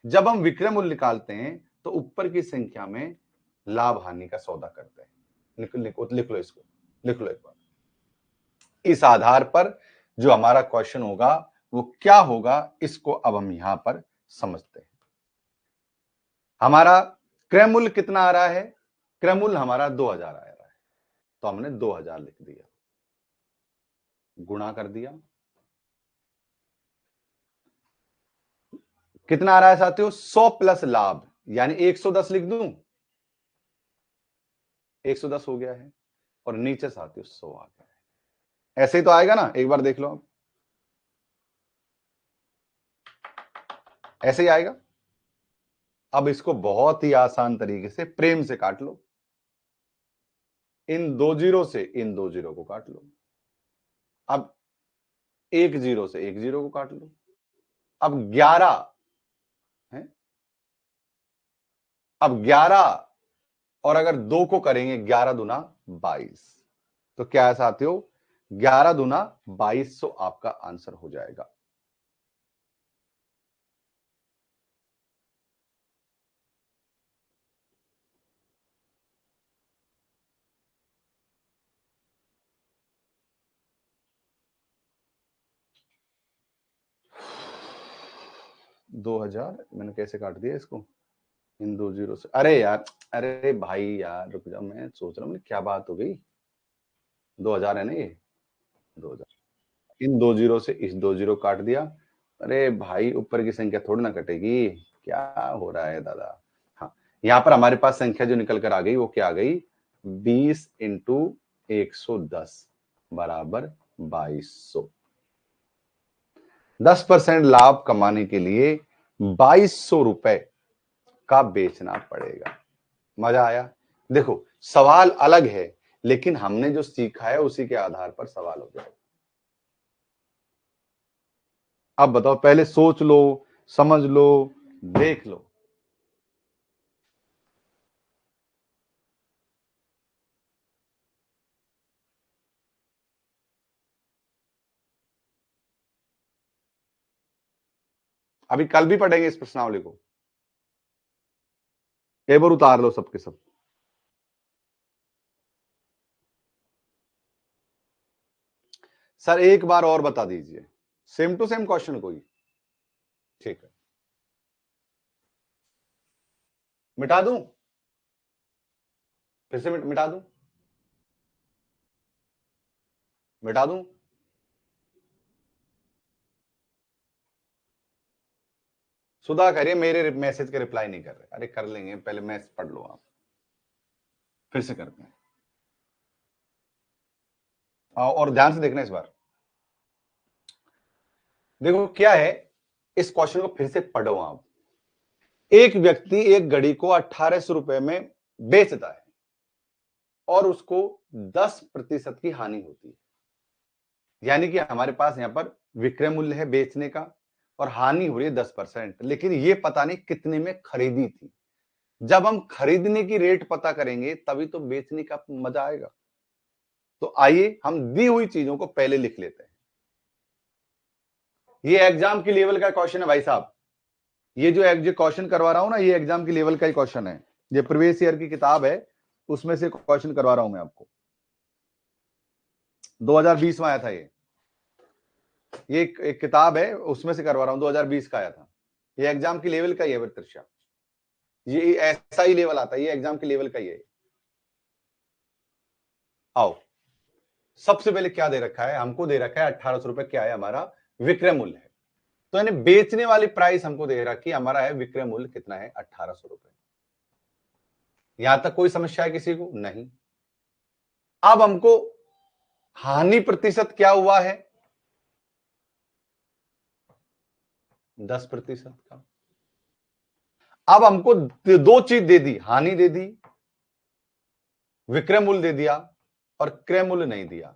जब हम विक्रय मूल्य निकालते हैं तो ऊपर की संख्या में लाभ हानि का सौदा करते हैं। लिख लो इसको, लिख लो एक बार। इस आधार पर जो हमारा क्वेश्चन होगा वो क्या होगा, इसको अब हम यहां पर समझते हैं। हमारा क्रय मूल्य कितना आ रहा है, क्रय मूल्य हमारा 2000 आ रहा है, तो हमने 2000 लिख दिया, गुणा कर दिया कितना आ रहा है साथियों? 100 प्लस लाभ, यानी 110 लिख दूं, 110 हो गया है, और नीचे साथियों 100 आ गया है। ऐसे ही तो आएगा ना, एक बार देख लो आप, ऐसे ही आएगा। अब इसको बहुत ही आसान तरीके से प्रेम से काट लो, इन दो जीरो से इन दो जीरो को काट लो। अब एक जीरो से एक जीरो को काट लो। अब 11 है, अब 11 और अगर 2 को करेंगे 11 दूना 22, तो क्या है साथियों? 11 दूना 2200 आपका आंसर हो जाएगा। दो हजार मैंने कैसे काट दिया इसको इन दो जीरो से? अरे यार, अरे भाई यार रुक जाओ, मैं सोच रहा हूँ क्या बात हो गई। 2000 है ना ये, 2000, इन दो जीरो से इस दो जीरो काट दिया। अरे भाई ऊपर की संख्या थोड़ी ना कटेगी, क्या हो रहा है दादा। हाँ, यहाँ पर हमारे पास संख्या जो निकल कर आ गई वो क्या आ गई? 20 इंटू 110 बराबर 2200। 10% लाभ कमाने के लिए 2200 रुपए का बेचना पड़ेगा। मजा आया? देखो सवाल अलग है, लेकिन हमने जो सीखा है उसी के आधार पर सवाल हो जाएगा। अब बताओ, पहले सोच लो, समझ लो, देख लो। अभी कल भी पढ़ेंगे इस प्रश्नावली को, एक बार उतार लो सबके सब। सर एक बार और बता दीजिए, सेम टू सेम क्वेश्चन कोई? ठीक है, मिटा दूं, फिर से मिटा दूं, मिटा दूं? सुधा करिए, मेरे मैसेज के रिप्लाई नहीं कर रहे। अरे कर लेंगे, पहले मैसेज पढ़ लो आप, फिर से करते हैं। और ध्यान से देखना इस बार। देखो क्या है, इस क्वेश्चन को फिर से पढ़ो आप। एक व्यक्ति एक घड़ी को 1800 रुपए में बेचता है और उसको 10% की हानि होती है। यानी कि हमारे पास यहां पर विक्रय मूल्य है बेचने का, और हानि हो रही है 10%, लेकिन ये पता नहीं कितने में खरीदी थी। जब हम खरीदने की रेट पता करेंगे तभी तो बेचने का मजा आएगा। तो आइए हम दी हुई चीजों को पहले लिख लेते हैं। ये एग्जाम की लेवल का क्वेश्चन है भाई साहब। ये जो क्वेश्चन करवा रहा हूं ना, ये एग्जाम की लेवल का ही क्वेश्चन है। ये प्रीवियस ईयर की किताब है, उसमें से क्वेश्चन करवा रहा हूं मैं आपको। 2020 में आया था ये एक किताब है, उसमें से करवा रहा हूं, 2020 का आया था। ये एग्जाम की लेवल का ही है प्रत्युषा, ये ऐसा ही लेवल आता है, ये एग्जाम के लेवल का ही है। आओ, सबसे पहले क्या दे रखा है हमको? दे रखा है 1800 रुपए, क्या है हमारा विक्रय मूल्य है। तो यानी बेचने वाली प्राइस हमको दे रखी, हमारा है विक्रय मूल्य कितना है? 1800 रुपए। यहां तक कोई समस्या है किसी को? नहीं। अब हमको हानि प्रतिशत क्या हुआ है? 10% का। अब हमको दो चीज दे दी, हानि दे दी, विक्रय मूल्य दे दिया, और क्रय मूल्य नहीं दिया।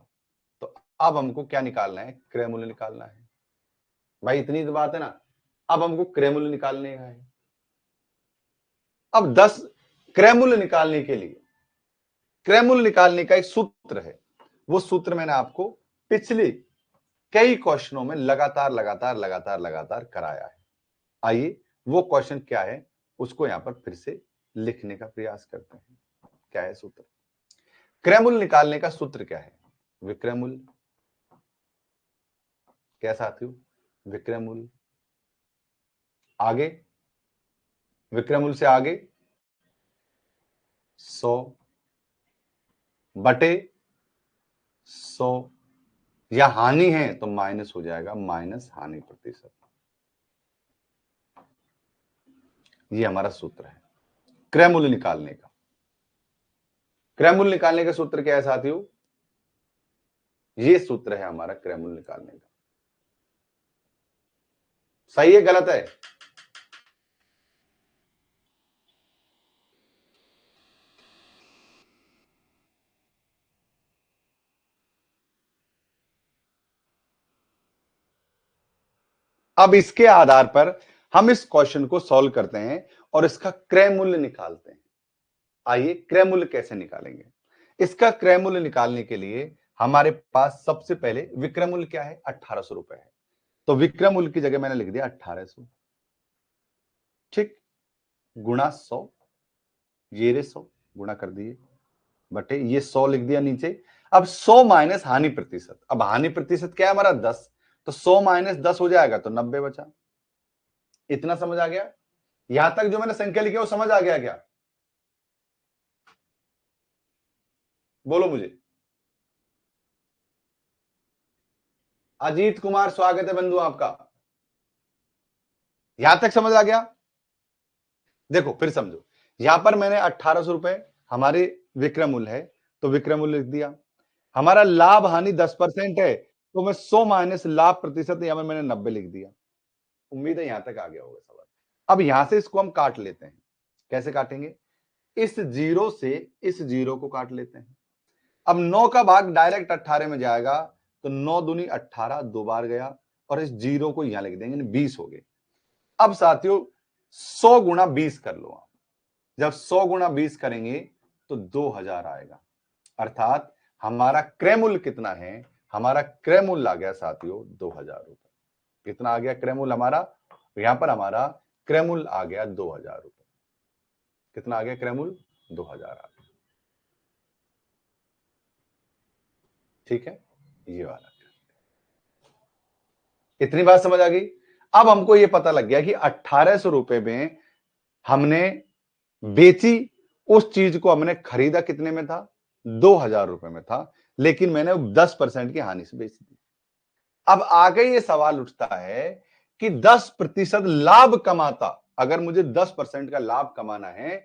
तो अब हमको क्या निकालना है? क्रय मूल्य निकालना है। भाई इतनी तो बात है ना, अब हमको क्रय मूल्य निकालने का है। अब 10 क्रय मूल्य निकालने के लिए, क्रय मूल्य निकालने का एक सूत्र है, वो सूत्र मैंने आपको पिछले कई क्वेश्चनों में लगातार लगातार लगातार लगातार कराया है। आइए वो क्वेश्चन क्या है उसको यहां पर फिर से लिखने का प्रयास करते हैं। क्या है सूत्र? क्रय मूल्य निकालने का सूत्र क्या है? विक्रय मूल्य। क्या साथियों? विक्रय मूल्य। आगे, विक्रय मूल्य से आगे 100 बटे 100, या हानि है तो माइनस हो जाएगा, माइनस हानि प्रतिशत। ये हमारा सूत्र है क्रय मूल्य निकालने का। क्रय मूल्य निकालने का सूत्र क्या है साथियों? ये सूत्र है हमारा क्रय मूल्य निकालने का। सही है गलत है? अब इसके आधार पर हम इस क्वेश्चन को सॉल्व करते हैं और इसका क्रय मूल्य निकालते हैं। आइए क्रय मूल्य कैसे निकालेंगे? इसका क्रय मूल्य निकालने के लिए हमारे पास सबसे पहले विक्रय मूल्य क्या है? 1800 रुपए है। तो विक्रय मूल्य की जगह मैंने लिख दिया 1800, ठीक, गुणा 100, ये रे 100 गुणा कर दिए बटे ये 100 लिख दिया नीचे। अब 100 माइनस हानि प्रतिशत, अब हानि प्रतिशत क्या है हमारा 10, तो 100 माइनस 10 हो जाएगा तो 90 बचा। इतना समझ आ गया? यहां तक जो मैंने संख्या लिखी है वो समझ आ गया क्या? बोलो मुझे। अजीत कुमार स्वागत है बंधु आपका। यहां तक समझ आ गया? देखो फिर समझो, यहां पर मैंने 1800 रुपए हमारे विक्रय मूल्य है तो विक्रय मूल्य लिख दिया। हमारा लाभ हानि 10% है तो मैं 100 माइनस लाभ प्रतिशत यहां पर मैंने 90 लिख दिया। उम्मीद है यहां तक आ गया होगा सवाल। अब यहां से इसको हम काट लेते हैं। कैसे काटेंगे? इस जीरो से इस जीरो को काट लेते हैं। अब 9 का भाग डायरेक्ट 18 में जाएगा तो 9 दूनी 18 दो बार गया और इस जीरो को यहां लिख देंगे 20 हो गए। अब साथियों 100 गुणा 20 कर लो आप। जब 100 गुणा 20 करेंगे तो 2000 आएगा। अर्थात हमारा क्रय मूल्य कितना है? हमारा क्रय मूल्य आ गया साथियों 2000 रुपए। कितना आ गया क्रय मूल्य हमारा? यहां पर हमारा क्रय मूल्य आ गया 2000 रुपए। कितना आ गया क्रय मूल्य? 2000 आ गया। ठीक है, ये वाला। इतनी बात समझ आ गई? अब हमको ये पता लग गया कि 1800 रुपए में हमने बेची, उस चीज को हमने खरीदा कितने में था? 2000 रुपए में था, लेकिन मैंने 10% की हानि से बेच दी। अब आगे ये सवाल उठता है कि 10% लाभ कमाता, अगर मुझे 10% का लाभ कमाना है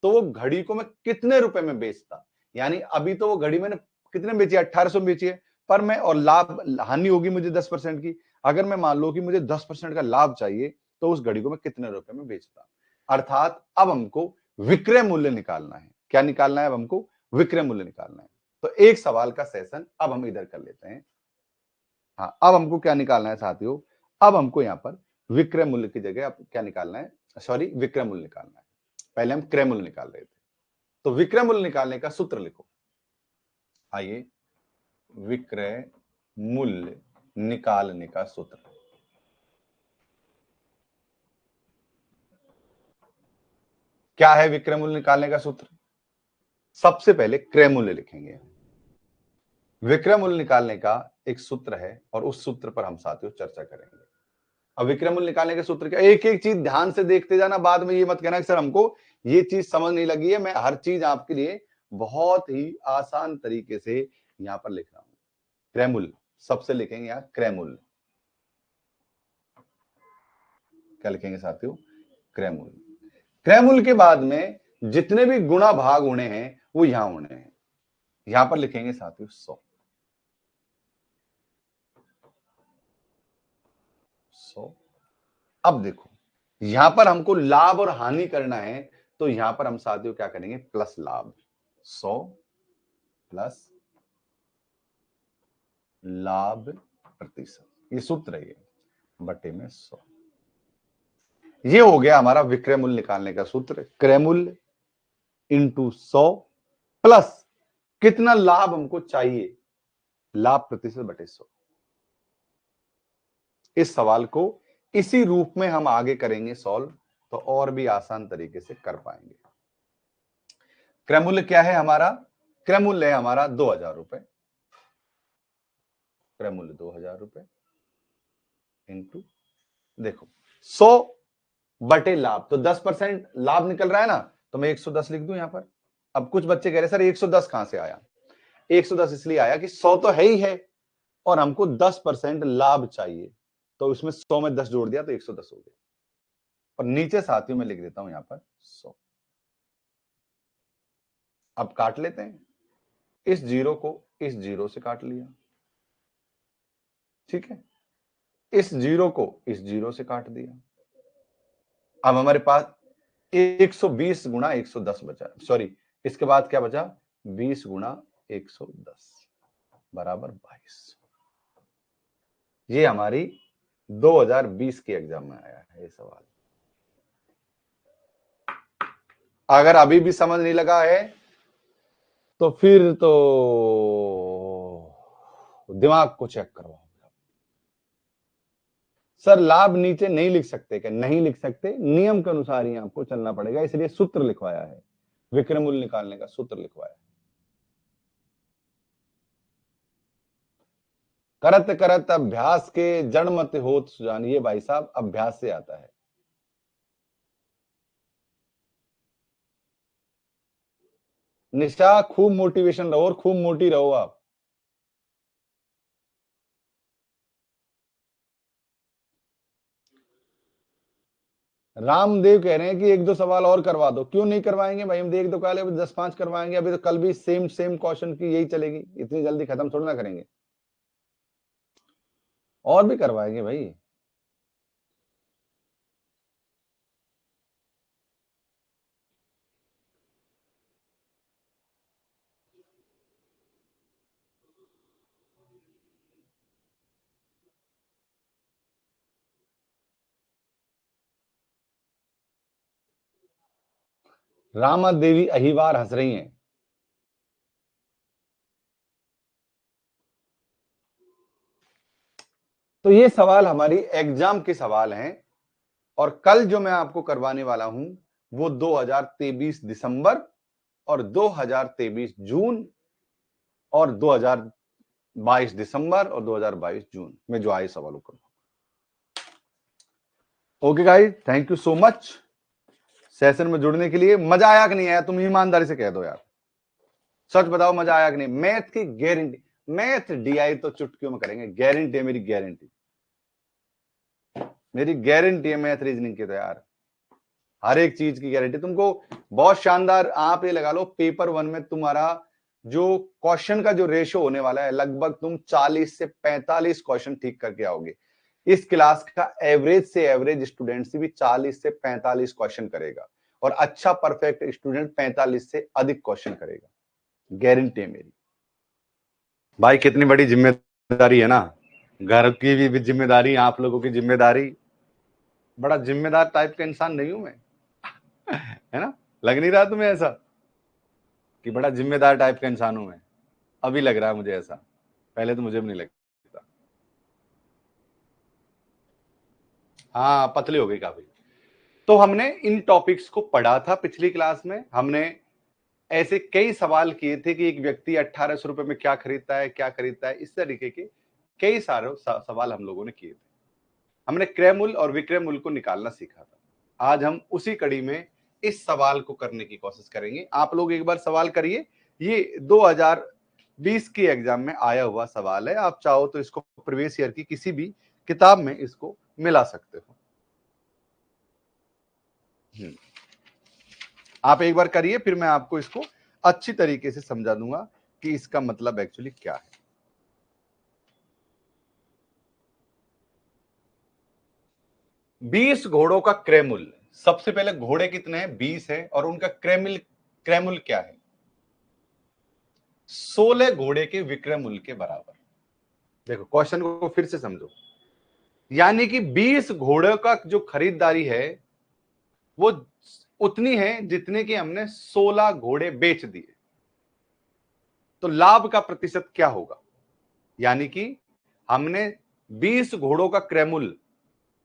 तो वो घड़ी को मैं कितने रुपए में बेचता? यानी अभी तो वो घड़ी मैंने कितने में बेची? 1800 में बेची है, पर मैं और लाभ हानि होगी मुझे 10% की। अगर मैं मान लो कि मुझे 10% का लाभ चाहिए तो उस घड़ी को मैं कितने रुपए में बेचता? अर्थात अब हमको विक्रय मूल्य निकालना है। क्या निकालना है? अब हमको विक्रय मूल्य निकालना है। तो एक सवाल का सेशन अब हम इधर कर लेते हैं। हाँ, अब हमको क्या निकालना है साथियों? अब हमको यहाँ पर विक्रय मूल्य की जगह अब क्या निकालना है? सॉरी, विक्रय मूल्य निकालना है। पहले हम क्रय मूल्य निकाल रहे थे। तो विक्रय मूल्य निकालने का सूत्र लिखो। आइए, विक्रय मूल्य निकालने का सूत्र। क्या है विक्रय मूल्य निकालने का सूत्र? सबसे पहले क्रय मूल्य लिखेंगे। विक्रय मूल्य निकालने का एक सूत्र है और उस सूत्र पर हम साथियों चर्चा करेंगे। अब विक्रय मूल्य निकालने के सूत्र क्या? एक एक चीज ध्यान से देखते जाना, बाद में ये मत कहना कि सर हमको ये चीज समझ नहीं लगी है। मैं हर चीज आपके लिए बहुत ही आसान तरीके से यहां पर लिख रहा हूं। क्रय मूल्य सबसे लिखेंगे यहां क्रय मूल्य। क्या लिखेंगे साथियों? क्रय मूल्य। क्रय मूल्य के बाद में जितने भी गुणा भाग होने हैं वो यहां होने हैं। यहां पर लिखेंगे साथियों 100। 100। अब देखो, यहां पर हमको लाभ और हानि करना है तो यहां पर हम साथियों क्या करेंगे? प्लस लाभ। 100 प्लस लाभ प्रतिशत, ये सूत्र है, ये बटे में 100। ये हो गया हमारा विक्रय मूल्य निकालने का सूत्र। क्रय मूल्य इंटू 100 प्लस कितना लाभ हमको चाहिए? लाभ प्रतिशत बटे 100। इस सवाल को इसी रूप में हम आगे करेंगे सॉल्व, तो और भी आसान तरीके से कर पाएंगे। क्रय मूल्य क्या है हमारा? क्रय मूल्य है हमारा 2000 रुपए। क्रय मूल्य 2000 रुपए इंटू, देखो 100 बटे लाभ, तो 10% लाभ निकल रहा है ना, तो मैं 110 लिख दूं यहां पर। अब कुछ बच्चे कह रहे सर 110 कहां से आया? 110 इसलिए आया कि 100 तो है ही है और हमको 10% लाभ चाहिए, तो उसमें 100 में 10 जोड़ दिया तो 110 हो गया। और नीचे साथियों में लिख देता हूं यहां पर 100। अब काट लेते हैं, इस जीरो को इस जीरो से काट लिया, ठीक है, इस जीरो को इस जीरो से काट दिया। अब हमारे पास 120 गुणा 110 बचा, सॉरी इसके बाद क्या बचा, 20 गुणा 110 बराबर 22। ये हमारी 2020 के एग्जाम में आया है ये सवाल। अगर अभी भी समझ नहीं लगा है तो फिर तो दिमाग को चेक करवाओ। सर लाभ नीचे नहीं लिख सकते क्या? नहीं लिख सकते, नियम के अनुसार ही आपको चलना पड़ेगा, इसलिए सूत्र लिखवाया है, विक्रमूल्य निकालने का सूत्र लिखवाया है। करत करत अभ्यास के जड़ मत होत सुजान, ये भाई साहब अभ्यास से आता है। निशा खूब मोटिवेशन रहो और खूब मोटी रहो आप। रामदेव कह रहे हैं कि एक दो सवाल और करवा दो। क्यों नहीं करवाएंगे भाई, हम एक दो काले 10-5 करवाएंगे। अभी तो कल भी सेम सेम क्वेश्चन की यही चलेगी, इतनी जल्दी खत्म थोड़ी ना करेंगे, और भी करवाएंगे भाई। रामा देवी अहिवार हंस रही हैं। तो ये सवाल हमारी एग्जाम के सवाल हैं, और कल जो मैं आपको करवाने वाला हूं वो 2023 दिसंबर और 2023 जून और 2022 दिसंबर और 2022 जून में जो आए सवालों को। Okay guys, thank you so much session में जुड़ने के लिए। मजा आया कि नहीं आया, तुम ईमानदारी से कह दो यार, सच बताओ मजा आया कि नहीं। मैथ की गारंटी, मैथ डीआई तो चुटकियों में करेंगे, गारंटी है मेरी, गारंटी मेरी गारंटी है मैथ रीजनिंग की। तो यार हर एक चीज की गारंटी तुमको, बहुत शानदार। आप ये लगा लो पेपर 1 में तुम्हारा जो क्वेश्चन का जो रेशो होने वाला है, लगभग तुम 40 से 45 क्वेश्चन ठीक करके आओगे। इस क्लास का एवरेज से एवरेज स्टूडेंट से भी 40 से 45 क्वेश्चन करेगा, और अच्छा परफेक्ट स्टूडेंट 45 से अधिक क्वेश्चन करेगा, गारंटी है मेरी। भाई कितनी बड़ी जिम्मेदारी है ना, घर की भी जिम्मेदारी, आप लोगों की जिम्मेदारी। बड़ा जिम्मेदार टाइप का इंसान नहीं हूं मैं, है ना? लग नहीं रहा तुम्हें ऐसा कि बड़ा जिम्मेदार टाइप का इंसान हूं मैं? अभी लग रहा है मुझे ऐसा, पहले तो मुझे भी नहीं लगता। हाँ पतली हो गई काफी। तो हमने इन टॉपिक्स को पढ़ा था पिछली क्लास में। हमने ऐसे कई सवाल किए थे कि एक व्यक्ति 1800 रुपए में क्या खरीदता है, क्या खरीदता है, इस तरीके के कई सारे सवाल हम लोगों ने किए थे। हमने क्रय मूल्य और विक्रय मूल्य को निकालना सीखा था। आज हम उसी कड़ी में इस सवाल को करने की कोशिश करेंगे। आप लोग एक बार सवाल करिए, ये 2020 के एग्जाम में आया हुआ सवाल है। आप चाहो तो इसको प्रीवियस ईयर की किसी भी किताब में इसको मिला सकते हो। आप एक बार करिए, फिर मैं आपको इसको अच्छी तरीके से समझा दूंगा कि इसका मतलब एक्चुअली क्या है। 20 घोड़ों का क्रय मूल्य, सबसे पहले घोड़े कितने हैं? 20 है, और उनका क्रय मूल्य क्या है? 16 घोड़े के विक्रय मूल्य के बराबर। देखो क्वेश्चन को फिर से समझो, यानी कि 20 घोड़ों का जो खरीदारी है वो उतनी है जितने कि हमने 16 घोड़े बेच दिए। तो लाभ का प्रतिशत क्या होगा? यानी कि हमने 20 घोड़ों का क्रय मूल्य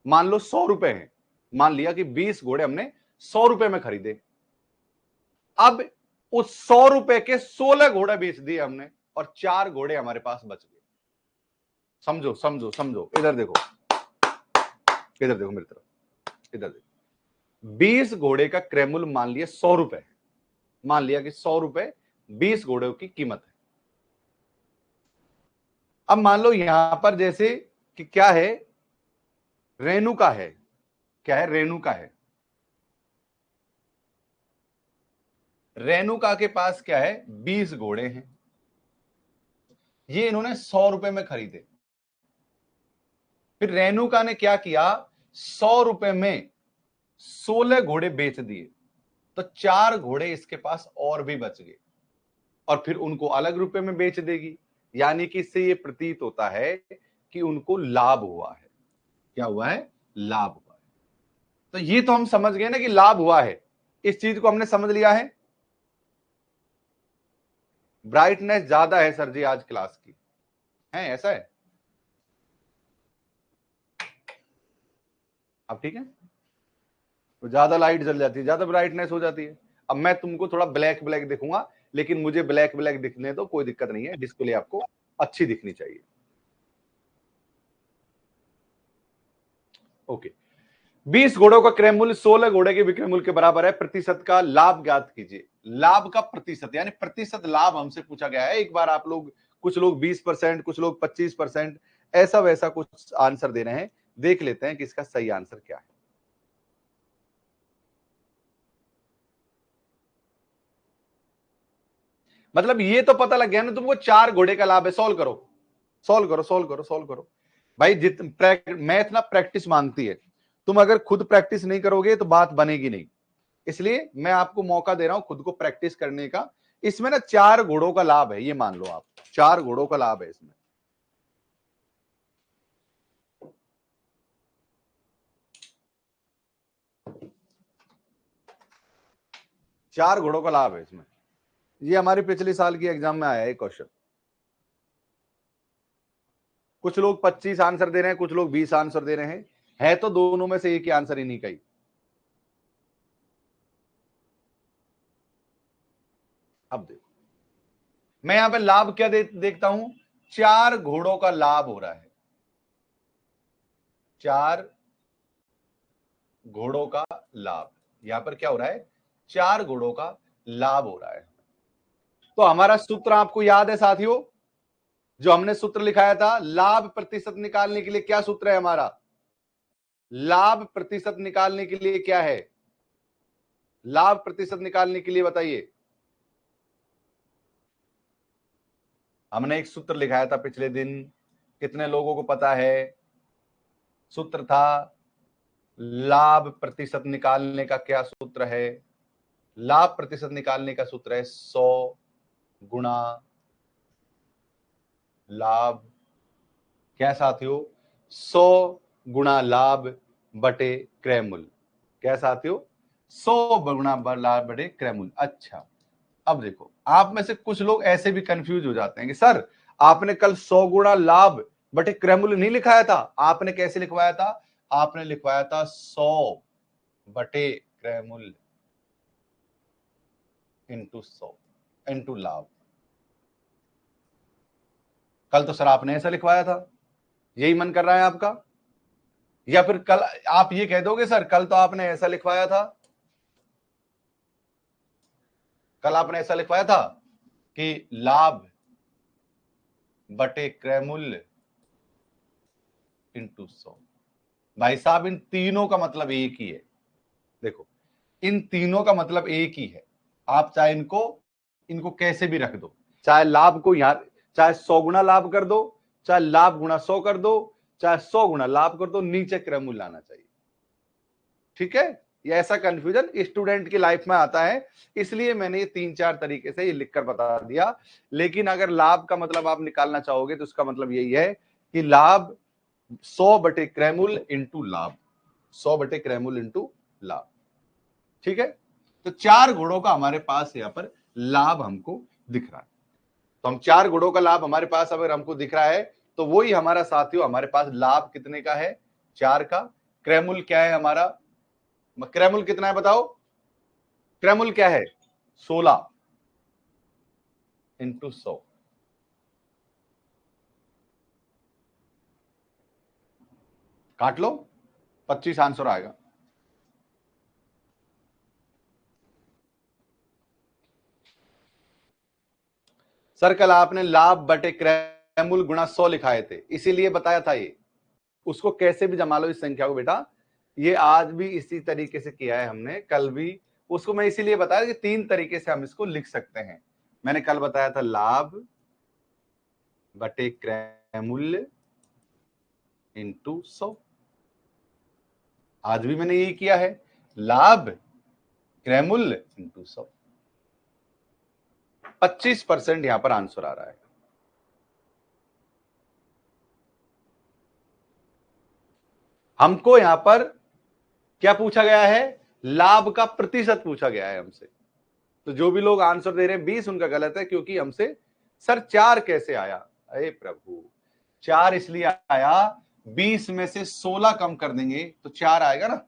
मान लो 100 रुपए है, मान लिया कि 20 घोड़े हमने 100 रुपए में खरीदे। अब उस 100 रुपए के 16 घोड़े बेच दिए हमने, और 4 घोड़े हमारे पास बच गए। समझो समझो समझो, इधर देखो, इधर देखो मेरी तरफ, इधर देखो। 20 घोड़े का क्रय मूल्य मान लिया 100 रुपए, मान लिया कि 100 रुपए 20 घोड़ों की कीमत है। अब मान लो यहां पर जैसे कि क्या है, रेणु का है, क्या है, रेणु का है। रेणुका के पास क्या है, 20 घोड़े हैं, ये इन्होंने 100 रुपए में खरीदे। फिर रेणुका ने क्या किया, 100 रुपए में 16 घोड़े बेच दिए, तो 4 घोड़े इसके पास और भी बच गए, और फिर उनको अलग रुपए में बेच देगी। यानी कि इससे ये प्रतीत होता है कि उनको लाभ हुआ है। क्या हुआ है, लाभ हुआ है। तो ये तो हम समझ गए ना कि लाभ हुआ है, इस चीज को हमने समझ लिया है। ब्राइटनेस ज्यादा है सर जी आज क्लास की, है ऐसा है? अब ठीक है, तो ज्यादा लाइट जल जाती है, ज्यादा ब्राइटनेस हो जाती है। अब मैं तुमको थोड़ा ब्लैक ब्लैक दिखूंगा, लेकिन मुझे ब्लैक ब्लैक दिखने तो कोई दिक्कत नहीं है, डिस्प्ले आपको अच्छी दिखनी चाहिए। ओके, 20 घोड़ों का क्रय मूल्य 16 घोड़े के विक्रय मूल्य के बराबर है, प्रतिशत का लाभ ज्ञात कीजिए। लाभ का प्रतिशत यानी प्रतिशत लाभ हमसे पूछा गया है। एक बार आप लोग, कुछ लोग 20%, कुछ लोग 25%, ऐसा वैसा कुछ आंसर दे रहे हैं। देख लेते हैं कि इसका सही आंसर क्या है। मतलब ये तो पता लग गया ना तुमको, 4 घोड़े का लाभ है। सॉल्व करो, सॉल्व करो, सॉल्व करो, सॉल्व करो भाई। मैथ ना प्रैक्टिस मांगती है, तुम अगर खुद प्रैक्टिस नहीं करोगे तो बात बनेगी नहीं। इसलिए मैं आपको मौका दे रहा हूं खुद को प्रैक्टिस करने का। इसमें ना 4 घोड़ों का लाभ है, ये मान लो आप, 4 घोड़ों का लाभ है इसमें। चार घोड़ों का लाभ है इसमें। ये हमारे पिछले साल की एग्जाम में आया है क्वेश्चन। कुछ लोग 25 आंसर दे रहे हैं, कुछ लोग 20 आंसर दे रहे हैं, है तो दोनों में से एक ही आंसर इन्हीं का ही। अब देखो, मैं यहां पे लाभ क्या देखता हूं, 4 घोड़ों का लाभ हो रहा है, 4 घोड़ों का लाभ। यहां पर क्या हो रहा है, 4 घोड़ों का लाभ हो रहा है। तो हमारा सूत्र आपको याद है साथियों, जो हमने सूत्र लिखाया था लाभ प्रतिशत निकालने के लिए, क्या सूत्र है हमारा, लाभ प्रतिशत निकालने के लिए क्या है, लाभ प्रतिशत निकालने के लिए बताइए। हमने एक सूत्र लिखाया था पिछले दिन, कितने लोगों को पता है? सूत्र था, लाभ प्रतिशत निकालने का क्या सूत्र है? लाभ प्रतिशत निकालने का सूत्र है 100 गुणा लाभ। क्या साथियों, 100 गुणा लाभ बटे क्रय मूल्य। क्या साथियों, 100 गुणा लाभ बटे क्रय मूल्य। अच्छा, अब देखो, आप में से कुछ लोग ऐसे भी कंफ्यूज हो जाते हैं कि सर आपने कल 100 गुणा लाभ बटे क्रय मूल्य नहीं लिखाया था, आपने कैसे लिखवाया था? आपने लिखवाया था 100 बटे क्रय मूल्य इंटू 100 इंटू लाभ। कल तो सर आपने ऐसा लिखवाया था, यही मन कर रहा है आपका? या फिर कल आप ये कह दोगे सर कल तो आपने ऐसा लिखवाया था, कल आपने ऐसा लिखवाया था कि लाभ बटे क्रय मूल्य इंटू 100। भाई साहब, इन तीनों का मतलब एक ही है। देखो, इन तीनों का मतलब एक ही है। आप चाहे इनको इनको कैसे भी रख दो, चाहे लाभ को यहां, चाहे 100 गुना लाभ कर दो, चाहे लाभ गुणा 100 कर दो, चाहे 100 गुना लाभ कर दो, नीचे क्रय मूल्य आना चाहिए। ठीक है, ये ऐसा कंफ्यूजन स्टूडेंट की लाइफ में आता है, इसलिए मैंने ये 3-4 तरीके से ये लिखकर बता दिया। लेकिन अगर लाभ का मतलब आप निकालना चाहोगे तो उसका मतलब यही है कि लाभ 100 बटे क्रय मूल्य इंटू लाभ, 100 बटे क्रय मूल्य इंटू लाभ। ठीक है, तो 4 घोड़ों का हमारे पास यहाँ पर लाभ हमको दिख रहा है। तो हम 4 घोड़ों का लाभ हमारे पास अगर हमको दिख रहा है, तो वही हमारा साथियों हमारे पास लाभ कितने का है, 4 का। क्रय मूल्य क्या है हमारा, क्रय मूल्य कितना है बताओ, क्रय मूल्य क्या है, 16 इंटू 100। काट लो, 25 आंसर आएगा। सर कल आपने लाभ बटे क्रय मूल्य गुणा 100 लिखाए थे, इसीलिए बताया था ये। उसको कैसे भी जमा लो इस संख्या को बेटा, ये आज भी इसी तरीके से किया है हमने, कल भी उसको मैं इसीलिए बताया कि 3 तरीके से हम इसको लिख सकते हैं। मैंने कल बताया था लाभ बटे क्रय मूल्य इंटू 100। आज भी मैंने यही किया है, लाभ क्रय मूल्य इंटू 100। 25% यहां पर आंसर आ रहा है। हमको यहां पर क्या पूछा गया है, लाभ का प्रतिशत पूछा गया है हमसे। तो जो भी लोग आंसर दे रहे हैं 20, उनका गलत है, क्योंकि हमसे सर 4 कैसे आया। अरे प्रभु, 4 इसलिए आया, 20 में से 16 कम कर देंगे तो 4 आएगा ना।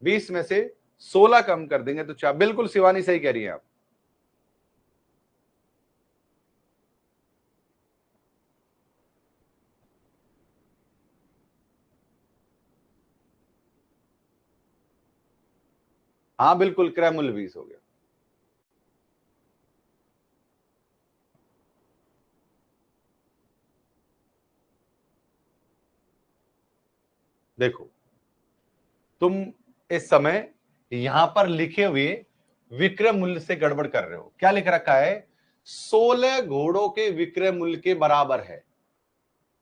20 में से 16 कम कर देंगे तो 4। बिल्कुल शिवानी सही कह रही है आप। हाँ बिल्कुल, क्रय मूल्य 20 हो गया। देखो, तुम इस समय यहां पर लिखे हुए विक्रय मूल्य से गड़बड़ कर रहे हो। क्या लिख रखा है, 16 घोड़ों के विक्रय मूल्य के बराबर है।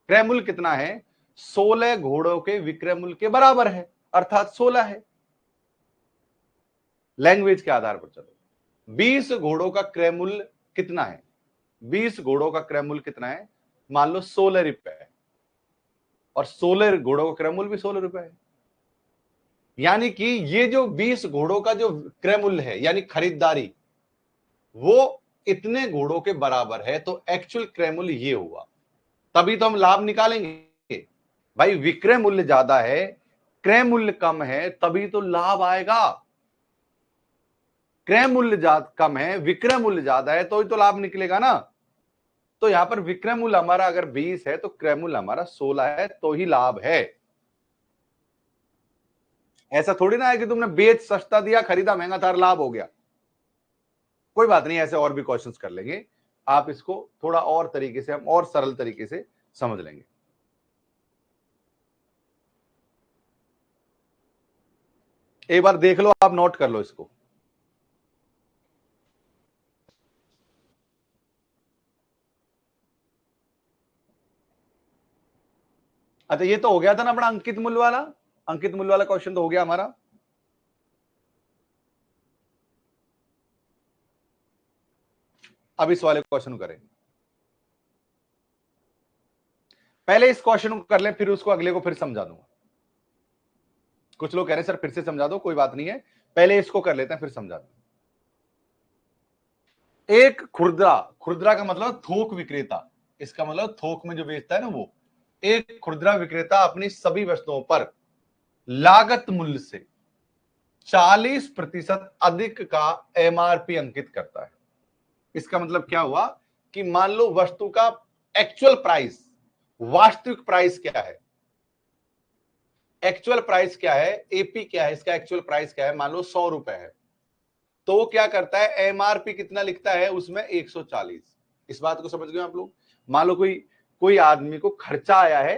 क्रय मूल्य कितना है, 16 घोड़ों के विक्रय मूल्य के बराबर है, अर्थात 16 है। लैंग्वेज के आधार पर चलो, 20 घोड़ों का क्रय मूल्य कितना है, 20 घोड़ों का क्रय मूल्य कितना है, मान लो 16 रुपए है, और 16 घोड़ों का क्रय मूल्य भी 16 रुपए है। यानी कि ये जो 20 घोड़ों का जो क्रय मूल्य है, यानी खरीदारी, वो इतने घोड़ों के बराबर है, तो एक्चुअल क्रय मूल्य ये हुआ। तभी तो हम लाभ निकालेंगे भाई, विक्रय मूल्य ज्यादा है, क्रय मूल्य कम है, तभी तो लाभ आएगा। क्रय मूल्य कम है, विक्रय मूल्य ज्यादा है, तो ही तो लाभ निकलेगा ना। तो यहां पर विक्रय मूल्य हमारा अगर 20 है तो क्रय मूल्य हमारा 16 है, तो ही लाभ है। ऐसा थोड़ी ना है कि तुमने बेच सस्ता दिया, खरीदा महंगा था, लाभ हो गया। कोई बात नहीं, ऐसे और भी क्वेश्चंस कर लेंगे, आप इसको थोड़ा और तरीके से, हम और सरल तरीके से समझ लेंगे। एक बार देख लो, आप नोट कर लो इसको। अच्छा, ये तो हो गया था ना अपना अंकित मूल्य वाला। अंकित मूल्य वाला क्वेश्चन तो हो गया हमारा। अब इस वाले क्वेश्चन को करें। पहले इस क्वेश्चन को कर लें, फिर उसको अगले को फिर समझा दूंगा। कुछ लोग कह रहे हैं सर फिर से समझा दो, कोई बात नहीं है, पहले इसको कर लेते हैं फिर समझा दो। एक खुरदरा, खुरदरा का मतलब थोक विक्रेता, इसका मतलब थोक में जो बेचता है ना वो। एक खुरदरा विक्रेता अपनी सभी वस्तुओं पर लागत मूल्य से 40% अधिक का एमआरपी अंकित करता है। इसका मतलब क्या हुआ कि मान लो वस्तु का एक्चुअल प्राइस, वास्तविक प्राइस क्या है, एक्चुअल प्राइस क्या है, एपी क्या है, इसका एक्चुअल प्राइस क्या है, मान लो 100 रुपए है, तो वो क्या करता है, एमआरपी कितना लिखता है उसमें 140। इस बात को समझ गए आप लोग। मान लो कोई कोई आदमी को खर्चा आया है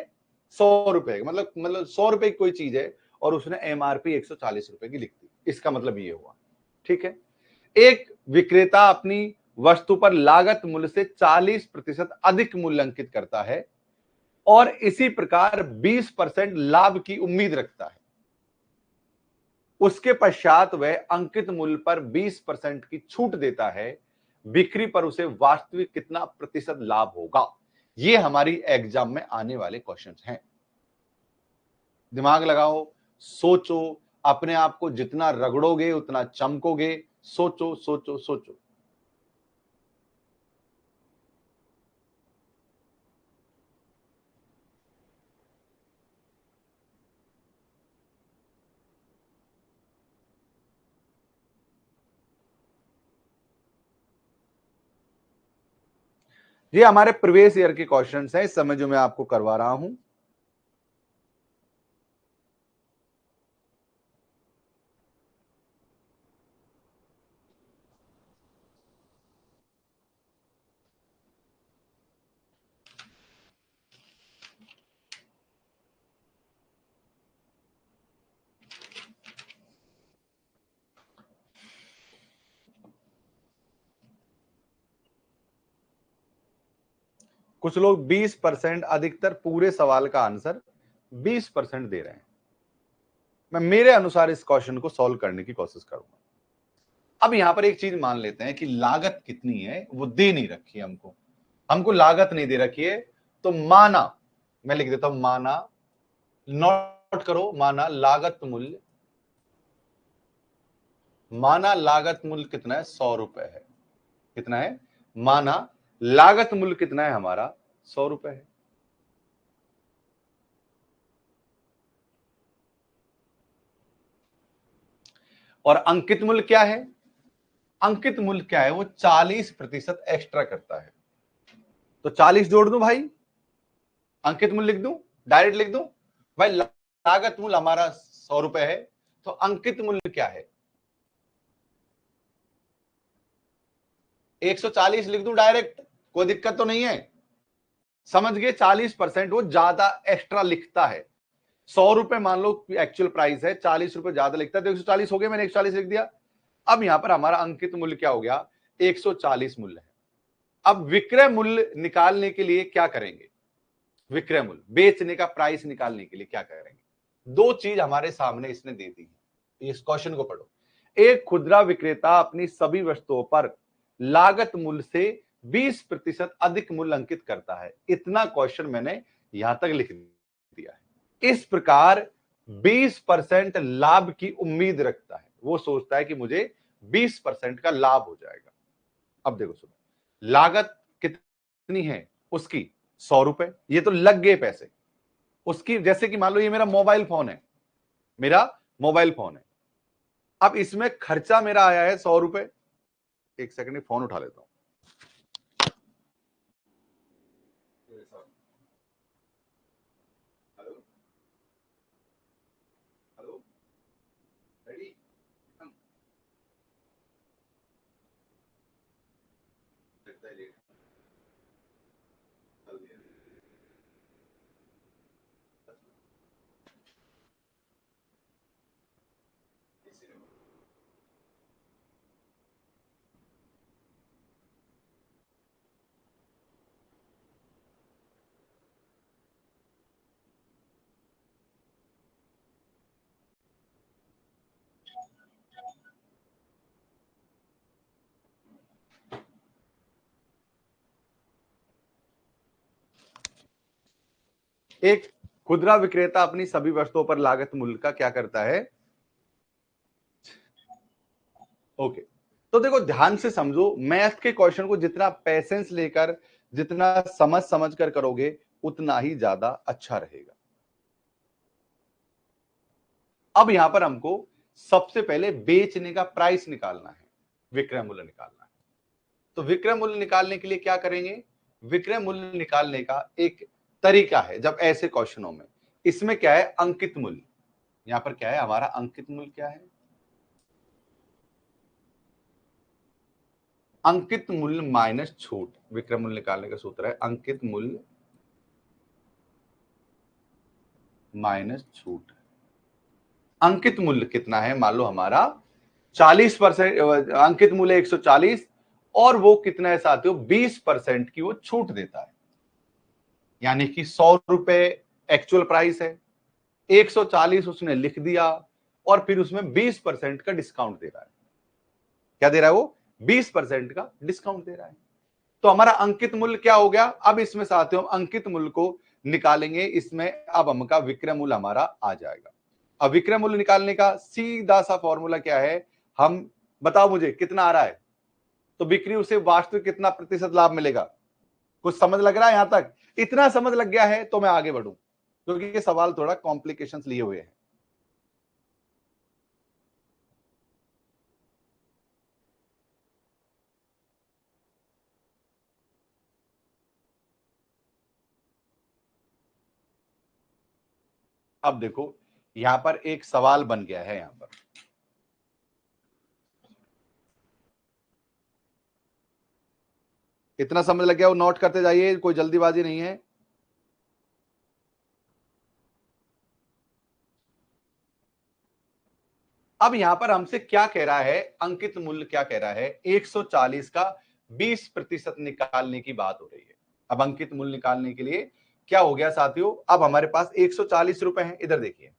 100 रुपए, मतलब 100 रुपए की कोई चीज है, और उसने एमआरपी 140 रुपए की लिख दी। इसका मतलब ये हुआ, ठीक है। एक विक्रेता अपनी वस्तु पर लागत मूल्य से 40% अधिक मूल्य अंकित करता है और इसी प्रकार 20% लाभ की उम्मीद रखता है। उसके पश्चात वह अंकित मूल्य पर 20% की छूट देता है। बिक्री पर उसे वास्तविक कितना प्रतिशत लाभ होगा। ये हमारी एग्जाम में आने वाले क्वेश्चंस हैं। दिमाग लगाओ, सोचो, अपने आप को जितना रगड़ोगे उतना चमकोगे। सोचो सोचो सोचो। ये हमारे प्रीवियस ईयर के क्वेश्चंस हैं इस समय जो मैं आपको करवा रहा हूं। कुछ लोग 20%, अधिकतर पूरे सवाल का आंसर 20% दे रहे हैं। मैं मेरे अनुसार इस क्वेश्चन को सॉल्व करने की कोशिश करूंगा। अब यहां पर एक चीज मान लेते हैं कि लागत कितनी है वो दे नहीं रखी है हमको लागत नहीं दे रखी है, तो माना, मैं लिख देता हूं माना, नोट करो, माना लागत मूल्य कितना है, 100 रुपए है। कितना है, माना लागत मूल्य कितना है हमारा, 100 रुपए है। और अंकित मूल्य क्या है, अंकित मूल्य क्या है, वो 40% एक्स्ट्रा करता है। तो 40 जोड़ दूं भाई, अंकित मूल्य लिख दूं, डायरेक्ट लिख दूं भाई, लागत मूल्य हमारा 100 रुपए है, तो अंकित मूल्य क्या है, 140 लिख दूं डायरेक्ट, कोई दिक्कत तो नहीं है, समझ गए। 40% वो ज्यादा एक्स्ट्रा लिखता है। 100 रुपए मान लो एक्चुअल प्राइस है, 40 रुपए ज्यादा लिखता है, तो 140 हो गया, मैंने 140 लिख दिया। अब यहां पर हमारा अंकित मूल्य क्या हो गया, 140 मूल्य है। अब विक्रय मूल्य निकालने के लिए क्या करेंगे, विक्रय मूल्य, बेचने का प्राइस निकालने के लिए क्या करेंगे, दो चीज हमारे सामने इसने दे दी है। इस क्वेश्चन को पढ़ो। एक खुदरा विक्रेता अपनी सभी वस्तुओं पर लागत मूल्य से 20% अधिक मूल्य अंकित करता है। इतना क्वेश्चन मैंने यहां तक लिख दिया है। इस प्रकार 20% लाभ की उम्मीद रखता है, वो सोचता है कि मुझे 20% का लाभ हो जाएगा। अब देखो सुनो, लागत कितनी है उसकी, 100 रुपए, ये तो लग गए पैसे उसकी। जैसे कि मान लो ये मेरा मोबाइल फोन है, मेरा मोबाइल फोन है, अब इसमें खर्चा मेरा आया है 100 रुपए। एक सेकंड फोन उठा लेता हूं। हेलो, हेलो, रेडी, लगता है लेट, जल्दी। एक खुदरा विक्रेता अपनी सभी वस्तुओं पर लागत मूल्य का क्या करता है, ओके। तो देखो ध्यान से समझो, मैथ के क्वेश्चन को जितना पेशेंस लेकर, जितना समझ समझ कर करोगे, उतना ही ज्यादा अच्छा रहेगा। अब यहां पर हमको सबसे पहले बेचने का प्राइस निकालना है, विक्रय मूल्य निकालना है। तो विक्रय मूल्य निकालने के लिए क्या करेंगे, विक्रय मूल्य निकालने का एक तरीका है जब ऐसे क्वेश्चनों में, इसमें क्या है, अंकित मूल्य। यहां पर क्या है हमारा अंकित मूल्य, क्या है, अंकित मूल्य माइनस छूट। विक्रय मूल्य निकालने का सूत्र है अंकित मूल्य माइनस छूट। अंकित मूल्य कितना है, मान लो हमारा 40%, अंकित मूल्य 140, और वो कितना है साथियों, 20% की वो छूट देता है। यानी कि 100 रुपए एक्चुअल प्राइस है, 140 उसने लिख दिया, और फिर उसमें 20% का डिस्काउंट दे रहा है। क्या दे रहा है वो, 20% का डिस्काउंट दे रहा है। तो हमारा अंकित मूल्य क्या हो गया। अब इसमें साथियों अंकित मूल्य को निकालेंगे, इसमें अब हमका विक्रय मूल्य हमारा आ जाएगा। अब विक्रय मूल्य निकालने का सीधा सा फॉर्मूला क्या है, हम, बताओ मुझे कितना आ रहा है, तो बिक्री उसे वास्तविक कितना प्रतिशत लाभ मिलेगा। कुछ समझ लग रहा है यहां तक, इतना समझ लग गया है तो मैं आगे बढ़ूं, क्योंकि ये सवाल थोड़ा कॉम्प्लिकेशंस लिए हुए हैं। अब देखो यहां पर एक सवाल बन गया है, यहां पर इतना समझ लग गया, वो नोट करते जाइए, कोई जल्दीबाजी नहीं है। अब यहां पर हमसे क्या कह रहा है, अंकित मूल्य क्या कह रहा है, 140 का 20% निकालने की बात हो रही है। अब अंकित मूल्य निकालने के लिए क्या हो गया साथियों, अब हमारे पास 140 रुपए हैं। इधर देखिए,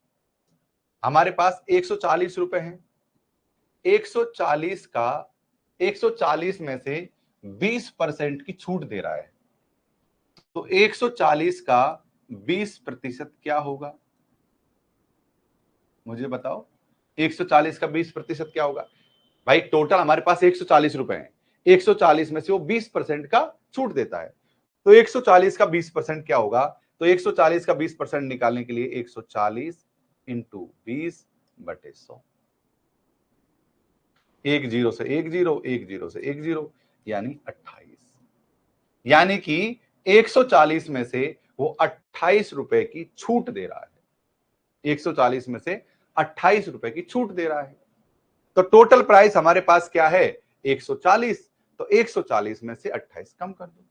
हमारे पास 140 रुपए हैं। 140 का 140 में से 20% की छूट दे रहा है, तो 140 का 20% क्या होगा, मुझे बताओ। 140 का 20% क्या होगा भाई? टोटल हमारे पास 140 रुपए हैं, 140 में से वो 20% का छूट देता है, तो 140 का 20% क्या होगा? तो 140 का 20% निकालने के लिए 140 इंटू 20/100, एक जीरो से एक जीरो, एक जीरो से एक जीरो, यानी 28। यानी कि 140 में से वो 28 रुपए की छूट दे रहा है। 140 में से 28 रुपए की छूट दे रहा है, तो टोटल प्राइस हमारे पास क्या है? 140। तो 140 में से 28 कम कर दो,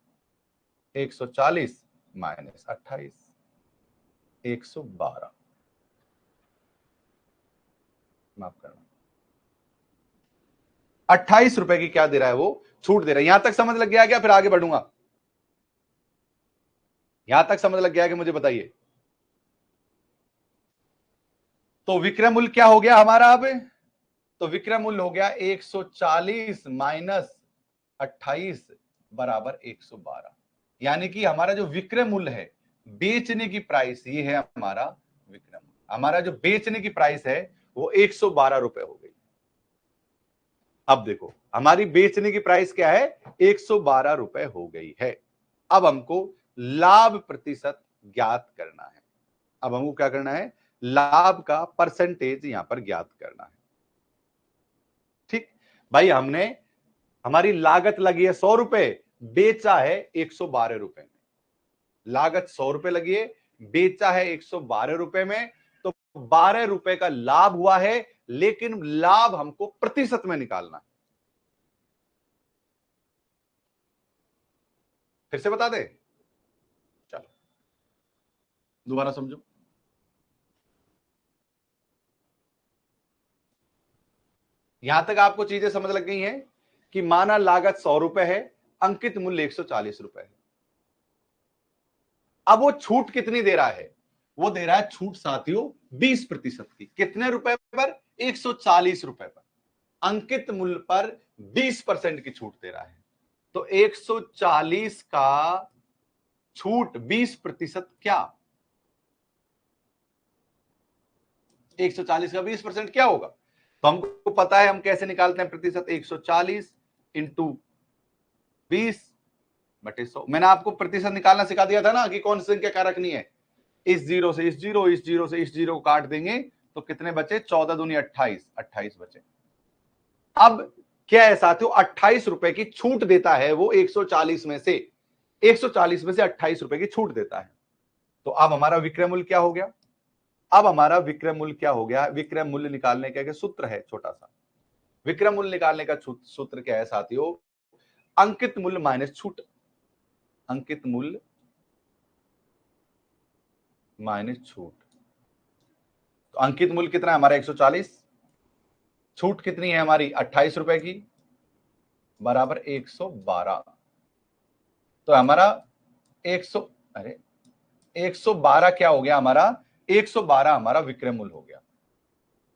140 माइनस 28, 112, माफ करना, 28 रुपए की क्या दे रहा है? वो छूट दे रहा है। यहां तक समझ लग गया क्या? फिर आगे बढ़ूंगा। यहां तक समझ लग गया कि मुझे बताइए। तो विक्रय मूल्य क्या हो गया हमारा अब? तो विक्रय मूल्य हो गया 140 माइनस 28 बराबर 112। यानी कि हमारा जो विक्रय मूल्य है, बेचने की प्राइस, ये है हमारा विक्रय मूल्य। हमारा जो बेचने की प्राइस है वो 112 रुपए हो गई। अब देखो, हमारी बेचने की प्राइस क्या है? 112 रुपए हो गई है। अब हमको लाभ प्रतिशत ज्ञात करना है। अब हमको क्या करना है? लाभ का परसेंटेज यहां पर ज्ञात करना है। ठीक भाई, हमने, हमारी लागत लगी है 100 रुपए, बेचा है 112 रुपए में। लागत 100 रुपए लगी है, बेचा है 112 रुपए में, तो 12 रुपए का लाभ हुआ है, लेकिन लाभ हमको प्रतिशत में निकालना है। फिर से बता दे, चलो दोबारा समझो। यहां तक आपको चीजें समझ लग गई हैं कि माना लागत 100 रुपए है, अंकित मूल्य 140 रुपए है। अब वो छूट कितनी दे रहा है? वो दे रहा है छूट साथियों 20% की। कितने रुपए पर? 140 रुपए पर। अंकित मूल्य पर 20% की छूट दे रहा है, तो 140 का छूट 20% क्या? 140 का 20% क्या होगा? तो हमको पता है हम कैसे निकालते हैं प्रतिशत। 140 इंटू 20/100। मैंने आपको प्रतिशत निकालना सिखा दिया था ना कि कौन सी संख्या क्या रखनी है। इस जीरो से इस जीरो, इस जीरो से इस जीरो को काट देंगे तो कितने बचे? 14 दूनी 28, 28 बचे। अब क्या है साथियों, 28 रुपए की छूट देता है वो 140 में से, 140 में से 28 रुपए की छूट देता है। तो अब हमारा विक्रय मूल्य क्या हो गया? अब हमारा विक्रय मूल्य क्या हो गया? विक्रय मूल्य निकालने का सूत्र है छोटा सा। विक्रय मूल्य निकालने का सूत्र क्या है साथियों? अंकित मूल्य माइनस छूट। अंकित मूल्य माइनस छूट। तो अंकित मूल्य कितना है हमारा? 140। छूट कितनी है हमारी? 28 रुपए की, बराबर 112। तो हमारा 100, अरे 112 क्या हो गया हमारा? 112 हमारा विक्रय मूल्य हो गया।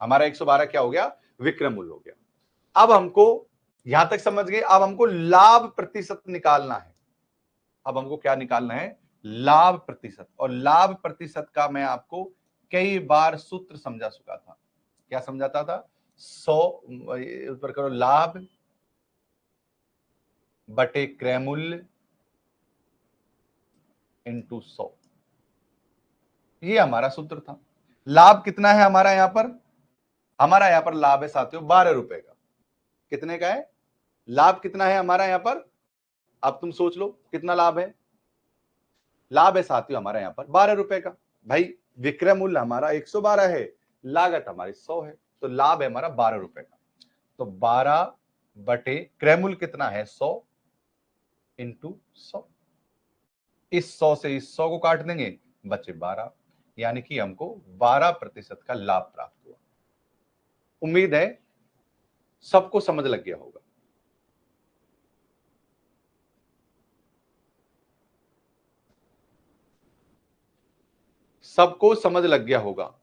हमारा 112 क्या हो गया? विक्रय मूल्य हो गया। अब हमको यहां तक समझ गए। अब हमको लाभ प्रतिशत निकालना है। अब हमको क्या निकालना है? लाभ प्रतिशत। और लाभ प्रतिशत का मैं आपको कई बार सूत्र समझा चुका था। क्या समझाता था? 100 ऊपर करो, लाभ बटे क्रय मूल्य इंटू 100, ये हमारा सूत्र था। लाभ कितना है हमारा यहां पर? हमारा यहां पर लाभ है साथियों 12 रुपए का। कितने का है लाभ? कितना है हमारा यहां पर? अब तुम सोच लो कितना लाभ है। लाभ है साथियों हमारा यहां पर 12 रुपए का। भाई विक्रय मूल्य हमारा 112 है, लागत हमारी 100 है, तो लाभ है हमारा 12 रुपए का। तो 12 बटे क्रय मूल्य कितना है? 100 इंटू 100। इस 100 से इस 100 को काट देंगे, बचे 12, यानी कि हमको 12% का लाभ प्राप्त हुआ। उम्मीद है सबको समझ लग गया होगा। सबको समझ लग गया होगा।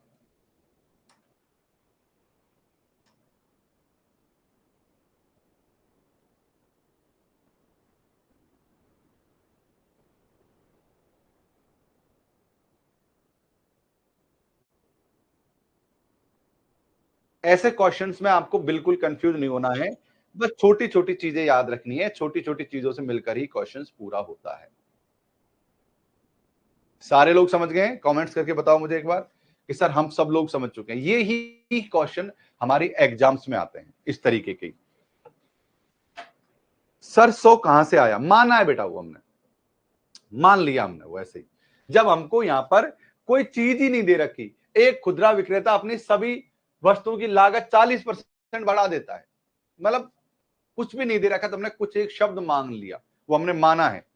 ऐसे क्वेश्चंस में आपको बिल्कुल कंफ्यूज नहीं होना है, बस छोटी-छोटी चीजें याद रखनी है, छोटी-छोटी चीजों से मिलकर ही क्वेश्चंस पूरा होता है। सारे लोग समझ गए? कमेंट्स करके बताओ मुझे एक बार कि सर हम सब लोग समझ चुके हैं। ये ही क्वेश्चन हमारी एग्जाम्स में आते हैं, इस तरीके के। सर 100 कहां से आया? माना है बेटा, वो हमने मान लिया, हमने वैसे ही। जब हमको यहां पर कोई चीज ही नहीं दे रखी, एक खुदरा विक्रेता अपनी सभी वस्तुओं की लागत 40% बढ़ा देता है, मतलब कुछ भी नहीं दे रखा, तुमने कुछ एक शब्द मांग लिया, वो हमने माना है।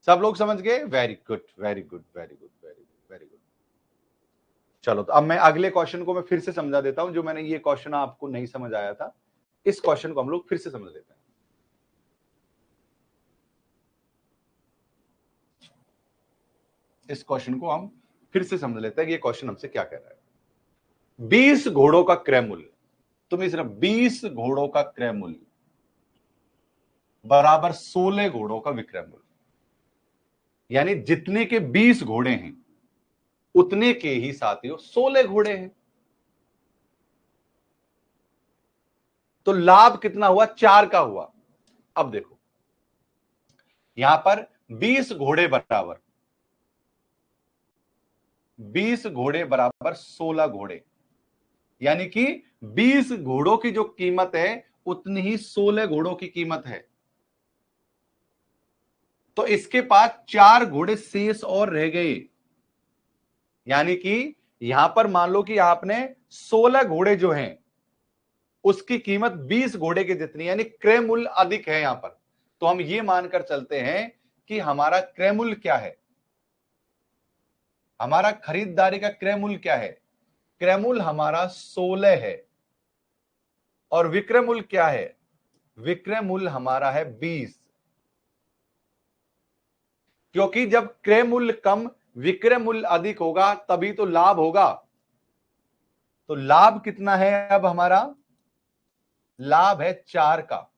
सब लोग समझ गए? Very good, very good, very good, very good, very good. चलो, तो अब मैं अगले क्वेश्चन को मैं फिर से समझा देता हूं, जो मैंने ये क्वेश्चन आपको नहीं समझ आया था, इस क्वेश्चन को हम लोग फिर से समझ लेते हैं। इस क्वेश्चन को हम फिर से समझ लेते हैं कि ये क्वेश्चन हमसे क्या कह रहा है। 20 घोड़ों का क्रय मूल्य, तुम्हें सिर्फ 20 घोड़ों का क्रय मूल्य बराबर 16 घोड़ों का विक्रय मूल्य, यानी जितने के 20 घोड़े हैं उतने के ही साथियों 16 घोड़े हैं। तो लाभ कितना हुआ? 4 का हुआ। अब देखो, यहां पर 20 घोड़े बराबर 20 घोड़े बराबर 16 घोड़े, यानी कि 20 घोड़ों की जो कीमत है उतनी ही 16 घोड़ों की कीमत है। तो इसके पास 4 घोड़े शेष और रह गए, यानी कि यहां पर मान लो कि आपने 16 घोड़े जो हैं उसकी कीमत 20 घोड़े के जितनी, यानी क्रय मूल्य अधिक है यहां पर। तो हम ये मानकर चलते हैं कि हमारा क्रय मूल्य क्या है, हमारा खरीदारी का क्रय मूल्य क्या है? क्रय मूल्य हमारा 16 है, और विक्रय मूल्य क्या है? विक्रय मूल्य हमारा है 20। क्योंकि जब क्रय मूल्य कम विक्रय मूल्य अधिक होगा तभी तो लाभ होगा। तो लाभ कितना है अब हमारा? लाभ है 4 का।